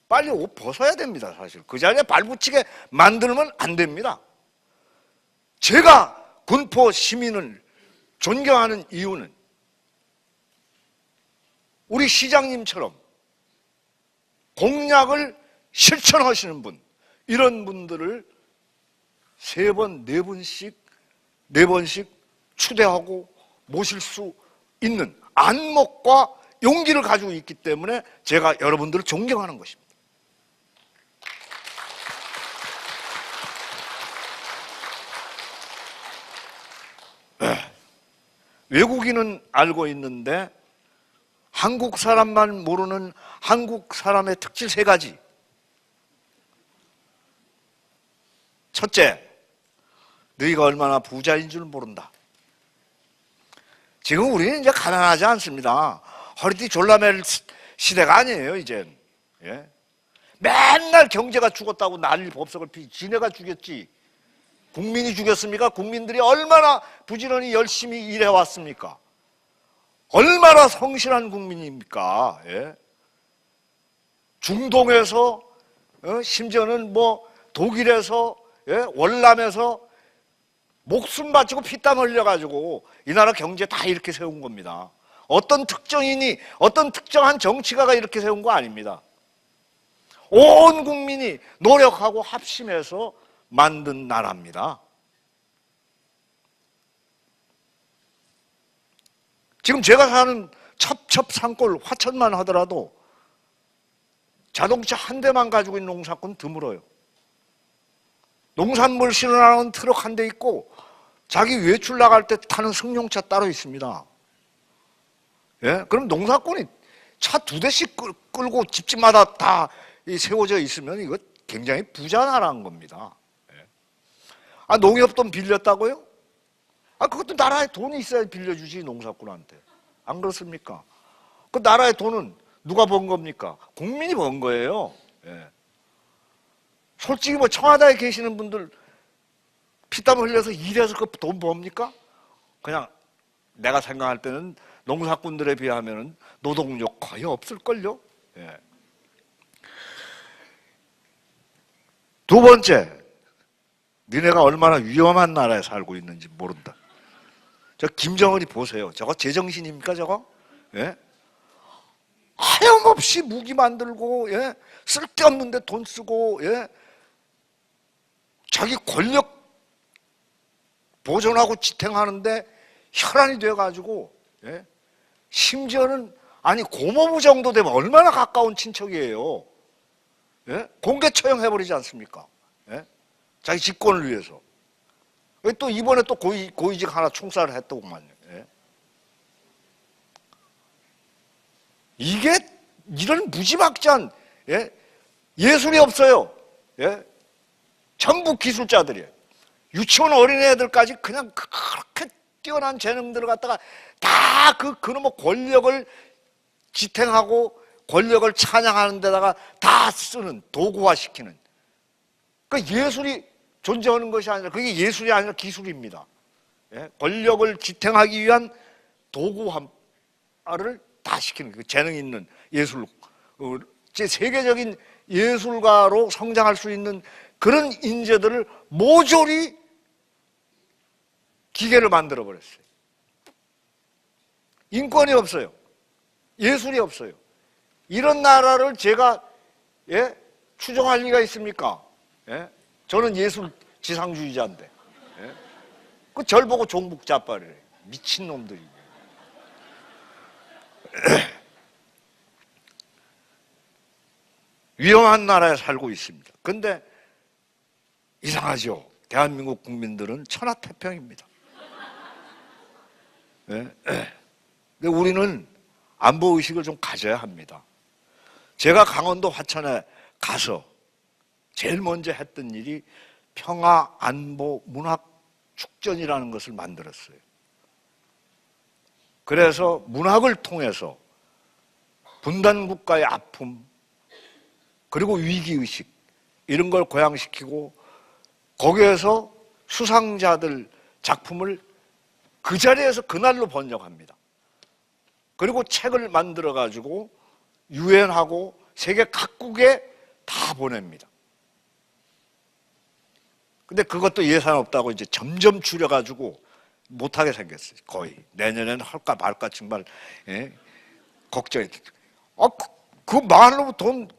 빨리 옷 벗어야 됩니다. 사실 그 자리에 발붙이게 만들면 안 됩니다. 제가 군포 시민을 존경하는 이유는 우리 시장님처럼 공약을 실천하시는 분, 이런 분들을 3번, 4번씩 추대하고 모실 수 있는 안목과 용기를 가지고 있기 때문에 제가 여러분들을 존경하는 것입니다. 외국인은 알고 있는데 한국 사람만 모르는 한국 사람의 특질 3가지. 첫째, 너희가 얼마나 부자인 줄 모른다. 지금 우리는 이제 가난하지 않습니다. 허리띠 졸라맬 시대가 아니에요, 이젠. 예? 맨날 경제가 죽었다고 난리 법석을 피지. 지네가 죽였지. 국민이 죽였습니까? 국민들이 얼마나 부지런히 열심히 일해왔습니까? 얼마나 성실한 국민입니까? 예? 중동에서 심지어는 뭐 독일에서 월남에서 목숨 바치고 피땀 흘려가지고 이 나라 경제 다 이렇게 세운 겁니다. 어떤 특정인이 어떤 특정한 정치가가 이렇게 세운 거 아닙니다. 온 국민이 노력하고 합심해서 만든 나라입니다. 지금 제가 사는 첩첩산골 화천만 하더라도 자동차 한 대만 가지고 있는 농사꾼 드물어요. 농산물 실어나가는 트럭 한 대 있고 자기 외출 나갈 때 타는 승용차 따로 있습니다. 예? 그럼 농사꾼이 차 2대씩 끌고 집집마다 다 세워져 있으면 이거 굉장히 부자 나라인 겁니다. 예? 아, 농협돈 빌렸다고요? 아, 그것도 나라에 돈이 있어야 빌려주지, 농사꾼한테. 안 그렇습니까? 그 나라의 돈은 누가 번 겁니까? 국민이 번 거예요. 예. 솔직히 뭐 청와대에 계시는 분들 피땀 흘려서 일해서 그 돈 법니까? 그냥 내가 생각할 때는 농사꾼들에 비하면 노동력 거의 없을걸요. 예. 두 번째, 니네가 얼마나 위험한 나라에 살고 있는지 모른다. 저 김정은이 보세요. 저거 제정신입니까 저거? 예? 하염없이 무기 만들고, 예? 쓸데없는데 돈 쓰고, 예? 자기 권력 보존하고 지탱하는데 혈안이 돼가지고, 예? 심지어는 아니 고모부 정도 되면 얼마나 가까운 친척이에요. 예? 공개 처형해버리지 않습니까? 예? 자기 집권을 위해서. 또 이번에 또 고위직 하나 총살을 했더구만요. 예? 이게 이런 무지막지한, 예? 예술이 없어요. 예? 전부 기술자들이에요. 유치원 어린애들까지 그냥 그렇게 뛰어난 재능들을 갖다가 다 그놈의 권력을 지탱하고 권력을 찬양하는 데다가 다 쓰는, 도구화시키는. 그 예술이 존재하는 것이 아니라 그게 예술이 아니라 기술입니다. 예? 권력을 지탱하기 위한 도구화를 다 시키는 그 재능 있는 예술, 제 세계적인 예술가로 성장할 수 있는 그런 인재들을 모조리 기계를 만들어 버렸어요. 인권이 없어요. 예술이 없어요. 이런 나라를 제가, 예? 추종할 리가 있습니까? 예? 저는 예술 지상주의자인데, 예? 그 절 보고 종북 자빠리래. 미친놈들이. 위험한 나라에 살고 있습니다. 근데 이상하죠. 대한민국 국민들은 천하태평입니다. 예? 근데 우리는 안보의식을 좀 가져야 합니다. 제가 강원도 화천에 가서 제일 먼저 했던 일이 평화 안보 문학 축전이라는 것을 만들었어요. 그래서 문학을 통해서 분단국가의 아픔 그리고 위기의식 이런 걸 고양시키고 거기에서 수상자들 작품을 그 자리에서 그날로 번역합니다. 그리고 책을 만들어 가지고 유엔하고 세계 각국에 다 보냅니다. 근데 그것도 예산 없다고 이제 점점 줄여가지고 못하게 생겼어요. 거의 내년에는 할까 말까 정말, 예? 걱정이. 그 망할 돈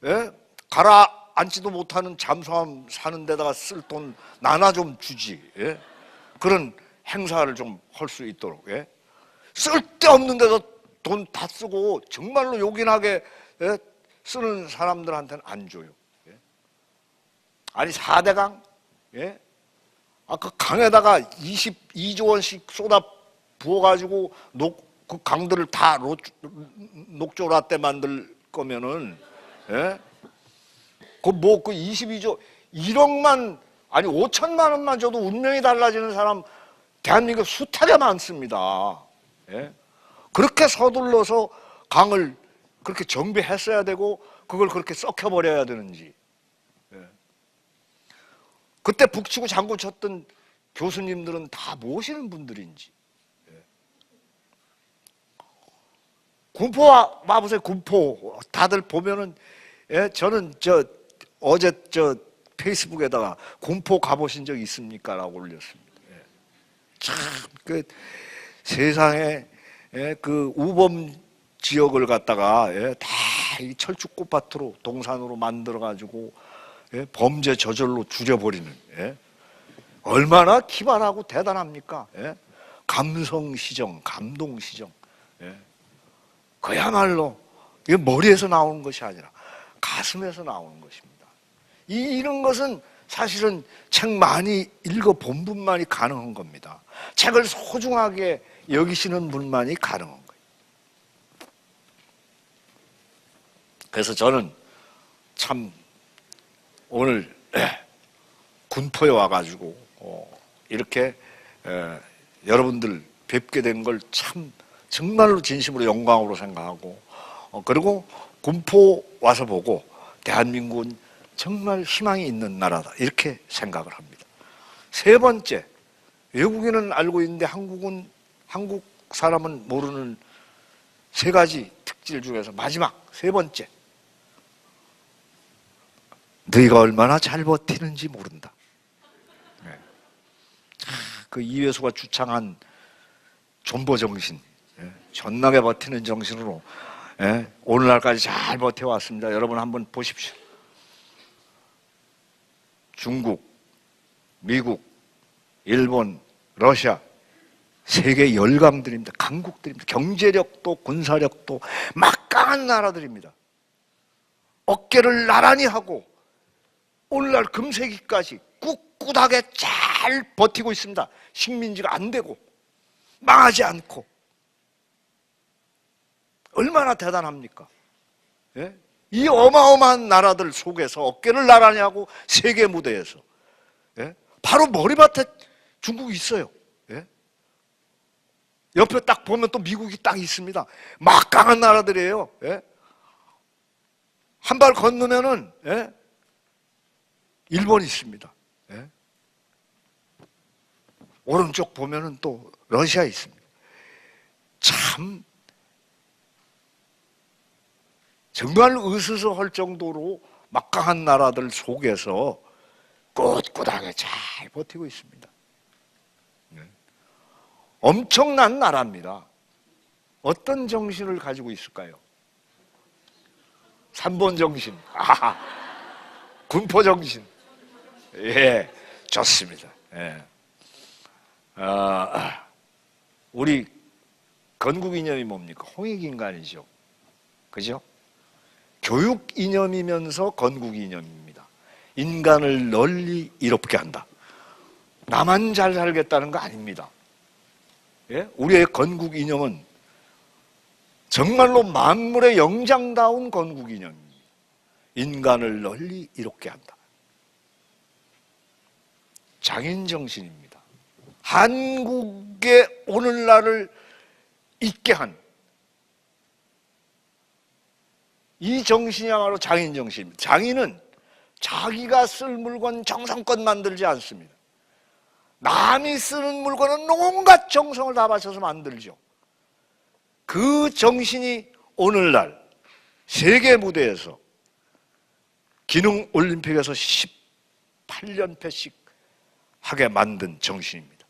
예? 가라앉지도 못하는 잠수함 사는 데다가 쓸 돈 나나 좀 주지. 예? 그런 행사를 좀 할 수 있도록. 예? 쓸데없는 데서 돈 다 쓰고 정말로 요긴하게 쓰는 사람들한테는 안 줘요. 아니 4대강 그 강에다가 22조 원씩 쏟아 부어가지고 그 강들을 다 녹조라떼 만들 거면은 그 22조 1억만 아니 5천만 원만 줘도 운명이 달라지는 사람 대한민국 숱하게 많습니다. 그렇게 서둘러서 강을 그렇게 정비했어야 되고 그걸 그렇게 썩혀버려야 되는지. 그때 북치고 장구 쳤던 교수님들은 다 무엇이는 분들인지. 군포 와보세요. 군포 다들 보면은 저는 어제 페이스북에다가 군포 가보신 적 있습니까? 라고 올렸습니다. 참 그 세상에 그 우범 지역을 갖다가 다 이 철쭉꽃밭으로 동산으로 만들어 가지고 범죄 저절로 줄여버리는 얼마나 기발하고 대단합니까? 감성시정, 감동시정. 그야말로 이게 머리에서 나오는 것이 아니라 가슴에서 나오는 것입니다. 이런 것은 사실은 책 많이 읽어본 분만이 가능한 겁니다. 책을 소중하게 여기시는 분만이 가능한 거예요. 그래서 저는 참 오늘 군포에 와가지고 이렇게 여러분들 뵙게 된 걸 참 정말로 진심으로 영광으로 생각하고 그리고 군포 와서 보고 대한민국은 정말 희망이 있는 나라다 이렇게 생각을 합니다. 세 번째, 외국인은 알고 있는데 한국 사람은 모르는 세 가지 특질 중에서 마지막 세 번째, 너희가 얼마나 잘 버티는지 모른다. 그 이회수가 주창한 존버 정신, 존나게 버티는 정신으로 오늘날까지 잘 버텨왔습니다. 여러분 한번 보십시오. 중국, 미국, 일본, 러시아 세계 열강들입니다. 강국들입니다. 경제력도 군사력도 막강한 나라들입니다. 어깨를 나란히 하고 오늘날 금세기까지 꿋꿋하게 잘 버티고 있습니다. 식민지가 안 되고 망하지 않고. 얼마나 대단합니까? 이 어마어마한 나라들 속에서 어깨를 나란히 하고 세계 무대에서 바로 머리맡에 중국이 있어요. 옆에 딱 보면 또 미국이 딱 있습니다. 막강한 나라들이에요. 한 발 건너면은 일본이 있습니다. 오른쪽 보면은 또 러시아 있습니다. 참 정말 으스스할 정도로 막강한 나라들 속에서 꿋꿋하게 잘 버티고 있습니다. 엄청난 나라입니다. 어떤 정신을 가지고 있을까요? 3번 정신. 군포 정신. 예, 좋습니다. 우리 건국 이념이 뭡니까? 홍익 인간이죠. 그죠? 교육 이념이면서 건국 이념입니다. 인간을 널리 이롭게 한다. 나만 잘 살겠다는 거 아닙니다. 우리의 건국 이념은 정말로 만물의 영장다운 건국 이념입니다. 인간을 널리 이롭게 한다. 장인 정신입니다. 한국의 오늘날을 있게 한 이 정신이야말로 장인 정신입니다. 장인은 자기가 쓸 물건 정성껏 만들지 않습니다. 남이 쓰는 물건은 온갖 정성을 다 바쳐서 만들죠. 그 정신이 오늘날 세계 무대에서 기능 올림픽에서 18연패씩 하게 만든 정신입니다.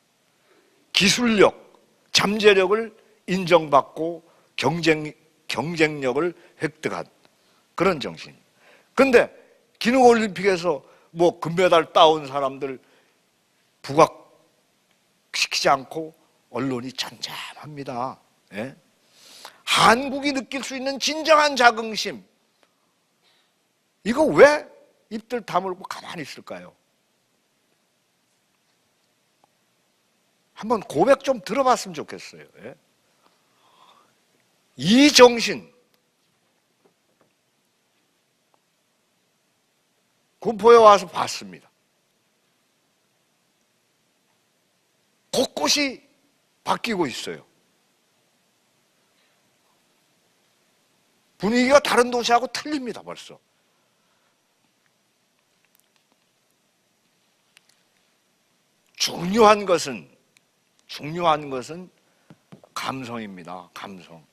기술력, 잠재력을 인정받고 경쟁력을 획득한 그런 정신입니다. 그런데 기능 올림픽에서 뭐 금메달 따온 사람들 부각시키지 않고 언론이 잠잠합니다. 한국이 느낄 수 있는 진정한 자긍심, 이거 왜 입들 다물고 가만히 있을까요? 한번 고백 좀 들어봤으면 좋겠어요. 예? 이 정신, 군포에 와서 봤습니다. 곳곳이 바뀌고 있어요. 분위기가 다른 도시하고 틀립니다, 벌써. 중요한 것은 감성입니다. 감성.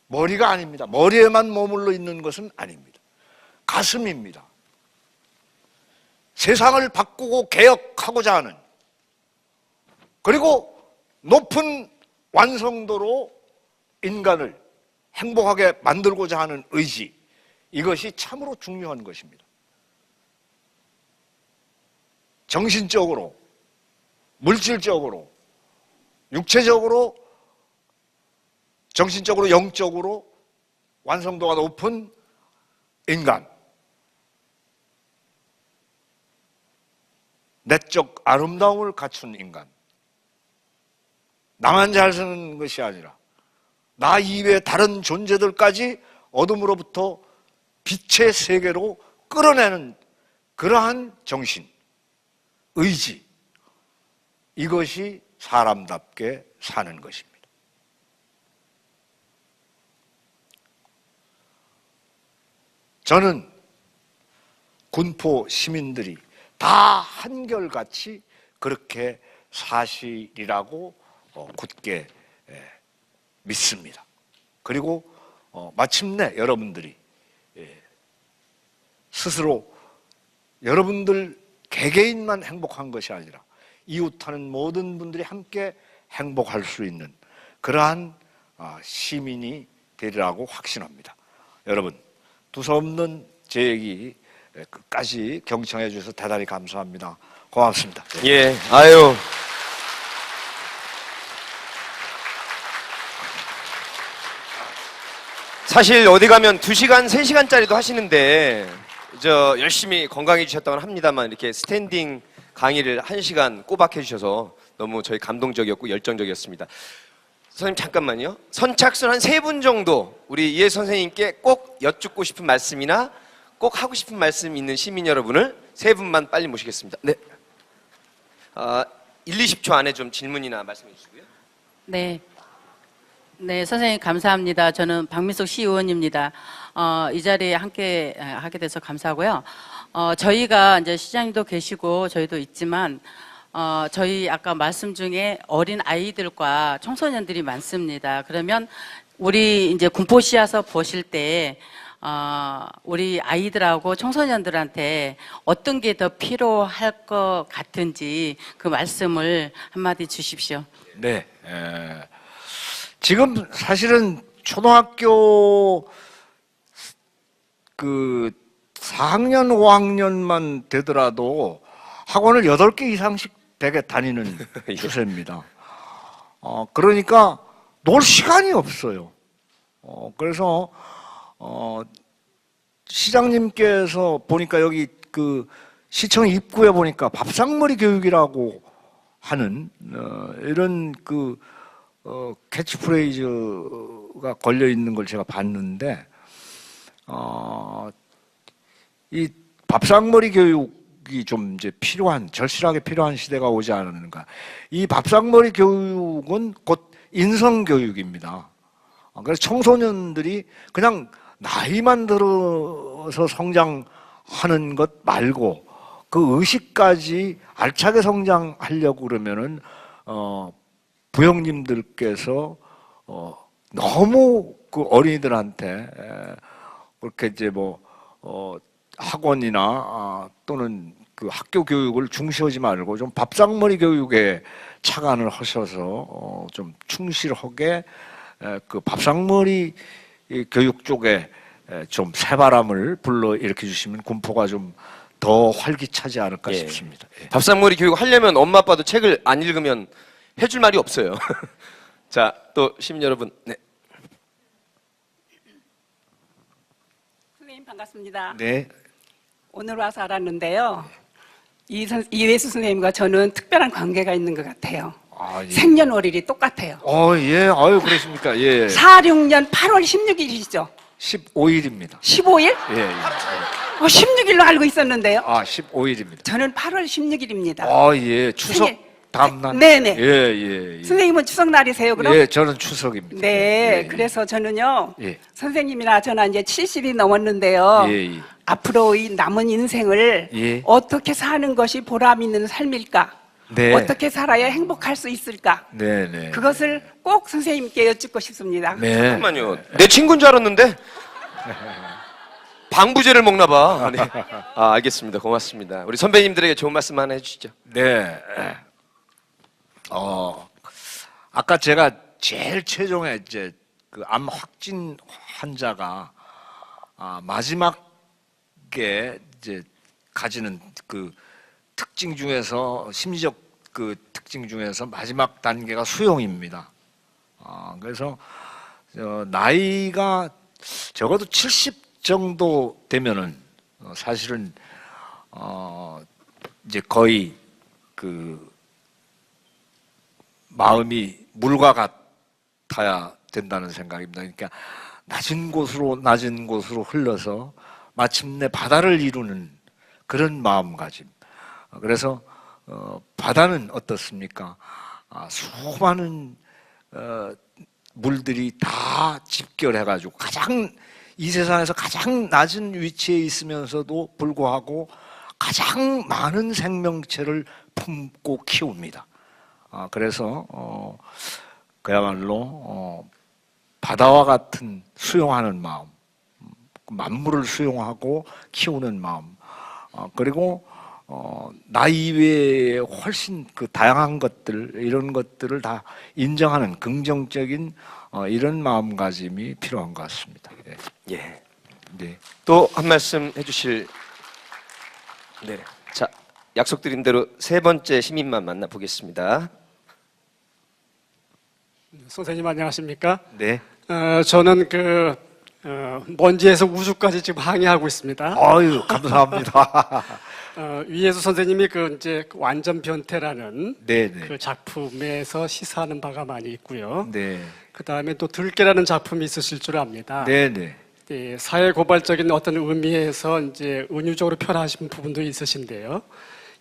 머리가 아닙니다. 머리에만 머물러 있는 것은 아닙니다. 가슴입니다. 세상을 바꾸고 개혁하고자 하는, 그리고 높은 완성도로 인간을 행복하게 만들고자 하는 의지, 이것이 참으로 중요한 것입니다. 정신적으로, 물질적으로, 육체적으로, 정신적으로, 영적으로 완성도가 높은 인간, 내적 아름다움을 갖춘 인간, 나만 잘 사는 것이 아니라 나 이외의 다른 존재들까지 어둠으로부터 빛의 세계로 끌어내는 그러한 정신, 의지, 이것이 사람답게 사는 것입니다. 저는 군포 시민들이 다 한결같이 그렇게 사실이라고 굳게 믿습니다. 그리고 마침내 여러분들이 스스로 여러분들 개개인만 행복한 것이 아니라 이웃하는 모든 분들이 함께 행복할 수 있는 그러한 시민이 되리라고 확신합니다. 여러분, 두서없는 제 얘기 끝까지 경청해 주셔서 대단히 감사합니다. 고맙습니다. 예, 아유. 사실 어디 가면 2시간, 3시간짜리도 하시는데 열심히 건강해지셨다고 합니다만 이렇게 스탠딩 강의를 1시간 꼬박 해주셔서 너무 저희 감동적이었고 열정적이었습니다. 선생님 잠깐만요. 선착순 한 3분 정도 우리 이해 선생님께 꼭 여쭙고 싶은 말씀이나 꼭 하고 싶은 말씀 있는 시민 여러분을 3분만 빨리 모시겠습니다. 네. 1, 20초 안에 좀 질문이나 말씀해 주시고요. 네. 네, 선생님 감사합니다. 저는 박민숙 시의원입니다. 이 자리에 함께 하게 돼서 감사하고요. 저희가 이제 시장님도 계시고 저희도 있지만 저희 아까 말씀 중에 어린 아이들과 청소년들이 많습니다. 그러면 우리 이제 군포시 와서 보실 때 우리 아이들하고 청소년들한테 어떤 게 더 필요할 것 같은지 그 말씀을 한마디 주십시오. 네. 지금 사실은 초등학교 4학년, 5학년만 되더라도 학원을 8개 이상씩 되게 다니는 추세입니다. 그러니까 놀 시간이 없어요. 그래서 시장님께서 보니까 여기 시청 입구에 보니까 밥상머리 교육이라고 하는 이런 캐치프레이즈가 걸려 있는 걸 제가 봤는데, 이 밥상머리 교육이 좀 이제 절실하게 필요한 시대가 오지 않았는가. 이 밥상머리 교육은 곧 인성교육입니다. 그래서 청소년들이 그냥 나이만 들어서 성장하는 것 말고 그 의식까지 알차게 성장하려고 그러면은 부형님들께서 너무 어린이들한테 그렇게 이제 학원이나 또는 학교 교육을 중시하지 말고 좀 밥상머리 교육에 착안을 하셔서 좀 충실하게 밥상머리 교육 쪽에 좀 새바람을 불러일으켜 주시면 군포가 좀 더 활기차지 않을까 싶습니다. 밥상머리 교육 하려면 엄마 아빠도 책을 안 읽으면 해줄 말이 없어요. 자, 또 시민 여러분. 네. 선생님 반갑습니다. 네. 오늘 와서 알았는데요. 이회수 선생님과 저는 특별한 관계가 있는 것 같아요. 아, 예. 생년월일이 똑같아요. 예. 아유, 그러십니까? 예. 46년 8월 16일이시죠? 15일입니다. 15일? 예, 예. 16일로 알고 있었는데요. 15일입니다. 저는 8월 16일입니다. 예. 추석 생일. 다음 날. 네네. 예. 선생님은 추석 날이세요, 그럼? 예, 저는 추석입니다. 네, 예, 그래서 저는요, 예. 선생님이나 저는 이제 70이 넘었는데요. 예. 앞으로 이 남은 인생을 예. 어떻게 사는 것이 보람 있는 삶일까? 네. 어떻게 살아야 행복할 수 있을까? 네. 그것을 꼭 선생님께 여쭙고 싶습니다. 네. 잠깐만요. 내 친구인 줄 알았는데 방부제를 먹나 봐. 네. 알겠습니다. 고맙습니다. 우리 선배님들에게 좋은 말씀 하나 해주시죠. 네. 아까 제가 제일 최종에 이제 그 암 확진 환자가 마지막에 이제 가지는 그 특징 중에서 심리적 그 특징 중에서 마지막 단계가 수용입니다. 그래서 나이가 적어도 70 정도 되면은 사실은 이제 거의 그 마음이 물과 같아야 된다는 생각입니다. 그러니까 낮은 곳으로 흘러서 마침내 바다를 이루는 그런 마음가짐. 그래서 바다는 어떻습니까? 수많은 물들이 다 집결해가지고 이 세상에서 가장 낮은 위치에 있으면서도 불구하고 가장 많은 생명체를 품고 키웁니다. 그래서 그야말로 바다와 같은 수용하는 마음, 만물을 수용하고 키우는 마음, 그리고 나 이외에 훨씬 그 다양한 것들, 이런 것들을 다 인정하는 긍정적인 이런 마음가짐이 필요한 것 같습니다. 예. 네. 또 한 말씀 해주실. 네. 자, 약속드린 대로 세 번째 시민만 만나 보겠습니다. 선생님 안녕하십니까? 네. 저는 먼지에서 우주까지 지금 항해하고 있습니다. 아유, 감사합니다. 위예수 선생님이 이제 완전 변태라는 네네. 그 작품에서 시사하는 바가 많이 있고요. 네. 그 다음에 또 들깨라는 작품이 있으실 줄 압니다. 네네. 예, 사회 고발적인 어떤 의미에서 이제 은유적으로 표현하신 부분도 있으신데요.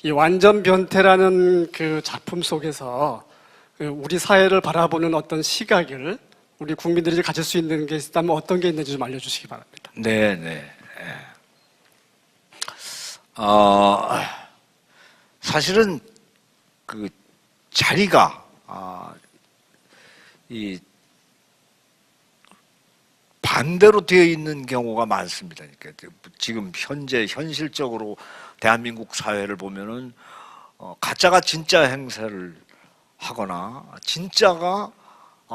이 완전 변태라는 그 작품 속에서 우리 사회를 바라보는 어떤 시각을 우리 국민들이 가질 수 있는 게 있다면 어떤 게 있는지 좀 알려주시기 바랍니다. 네네. 사실은 그 자리가 이 반대로 되어 있는 경우가 많습니다. 그러니까 지금 현실적으로 대한민국 사회를 보면은 가짜가 진짜 행세를 하거나 진짜가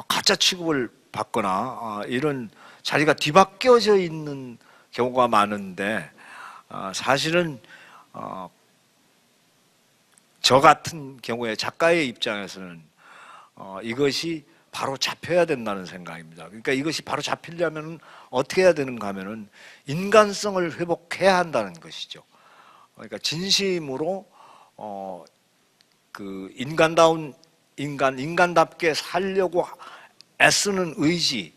가짜 취급을 받거나 이런 자리가 뒤바뀌어져 있는 경우가 많은데 사실은 저 같은 경우에 작가의 입장에서는 이것이 바로 잡혀야 된다는 생각입니다. 그러니까 이것이 바로 잡히려면 어떻게 해야 되는가 하면은 인간성을 회복해야 한다는 것이죠. 그러니까 진심으로 그 인간답게 살려고 애쓰는 의지,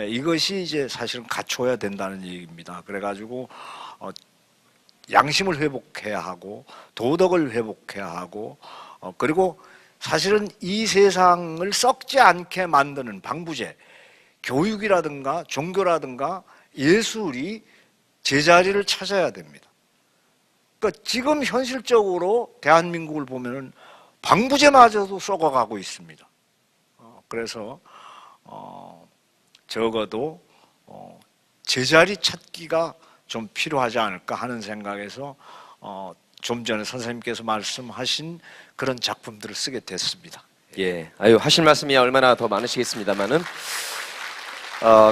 이것이 이제 사실은 갖춰야 된다는 얘기입니다. 그래가지고 양심을 회복해야 하고 도덕을 회복해야 하고 그리고 사실은 이 세상을 썩지 않게 만드는 방부제, 교육이라든가 종교라든가 예술이 제자리를 찾아야 됩니다. 그러니까 지금 현실적으로 대한민국을 보면은 방부제마저도 썩어가고 있습니다. 그래서 적어도 제자리 찾기가 좀 필요하지 않을까 하는 생각에서 좀 전에 선생님께서 말씀하신 그런 작품들을 쓰게 됐습니다. 예. 하실 말씀이 얼마나 더 많으시겠습니다만은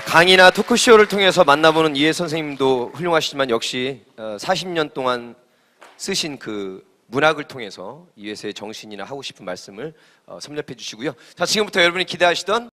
강의나 토크쇼를 통해서 만나보는 이해 선생님도 훌륭하시지만 역시 40년 동안 쓰신 그 문학을 통해서 이회수의 정신이나 하고 싶은 말씀을 섭렵해 주시고요. 자, 지금부터 여러분이 기대하시던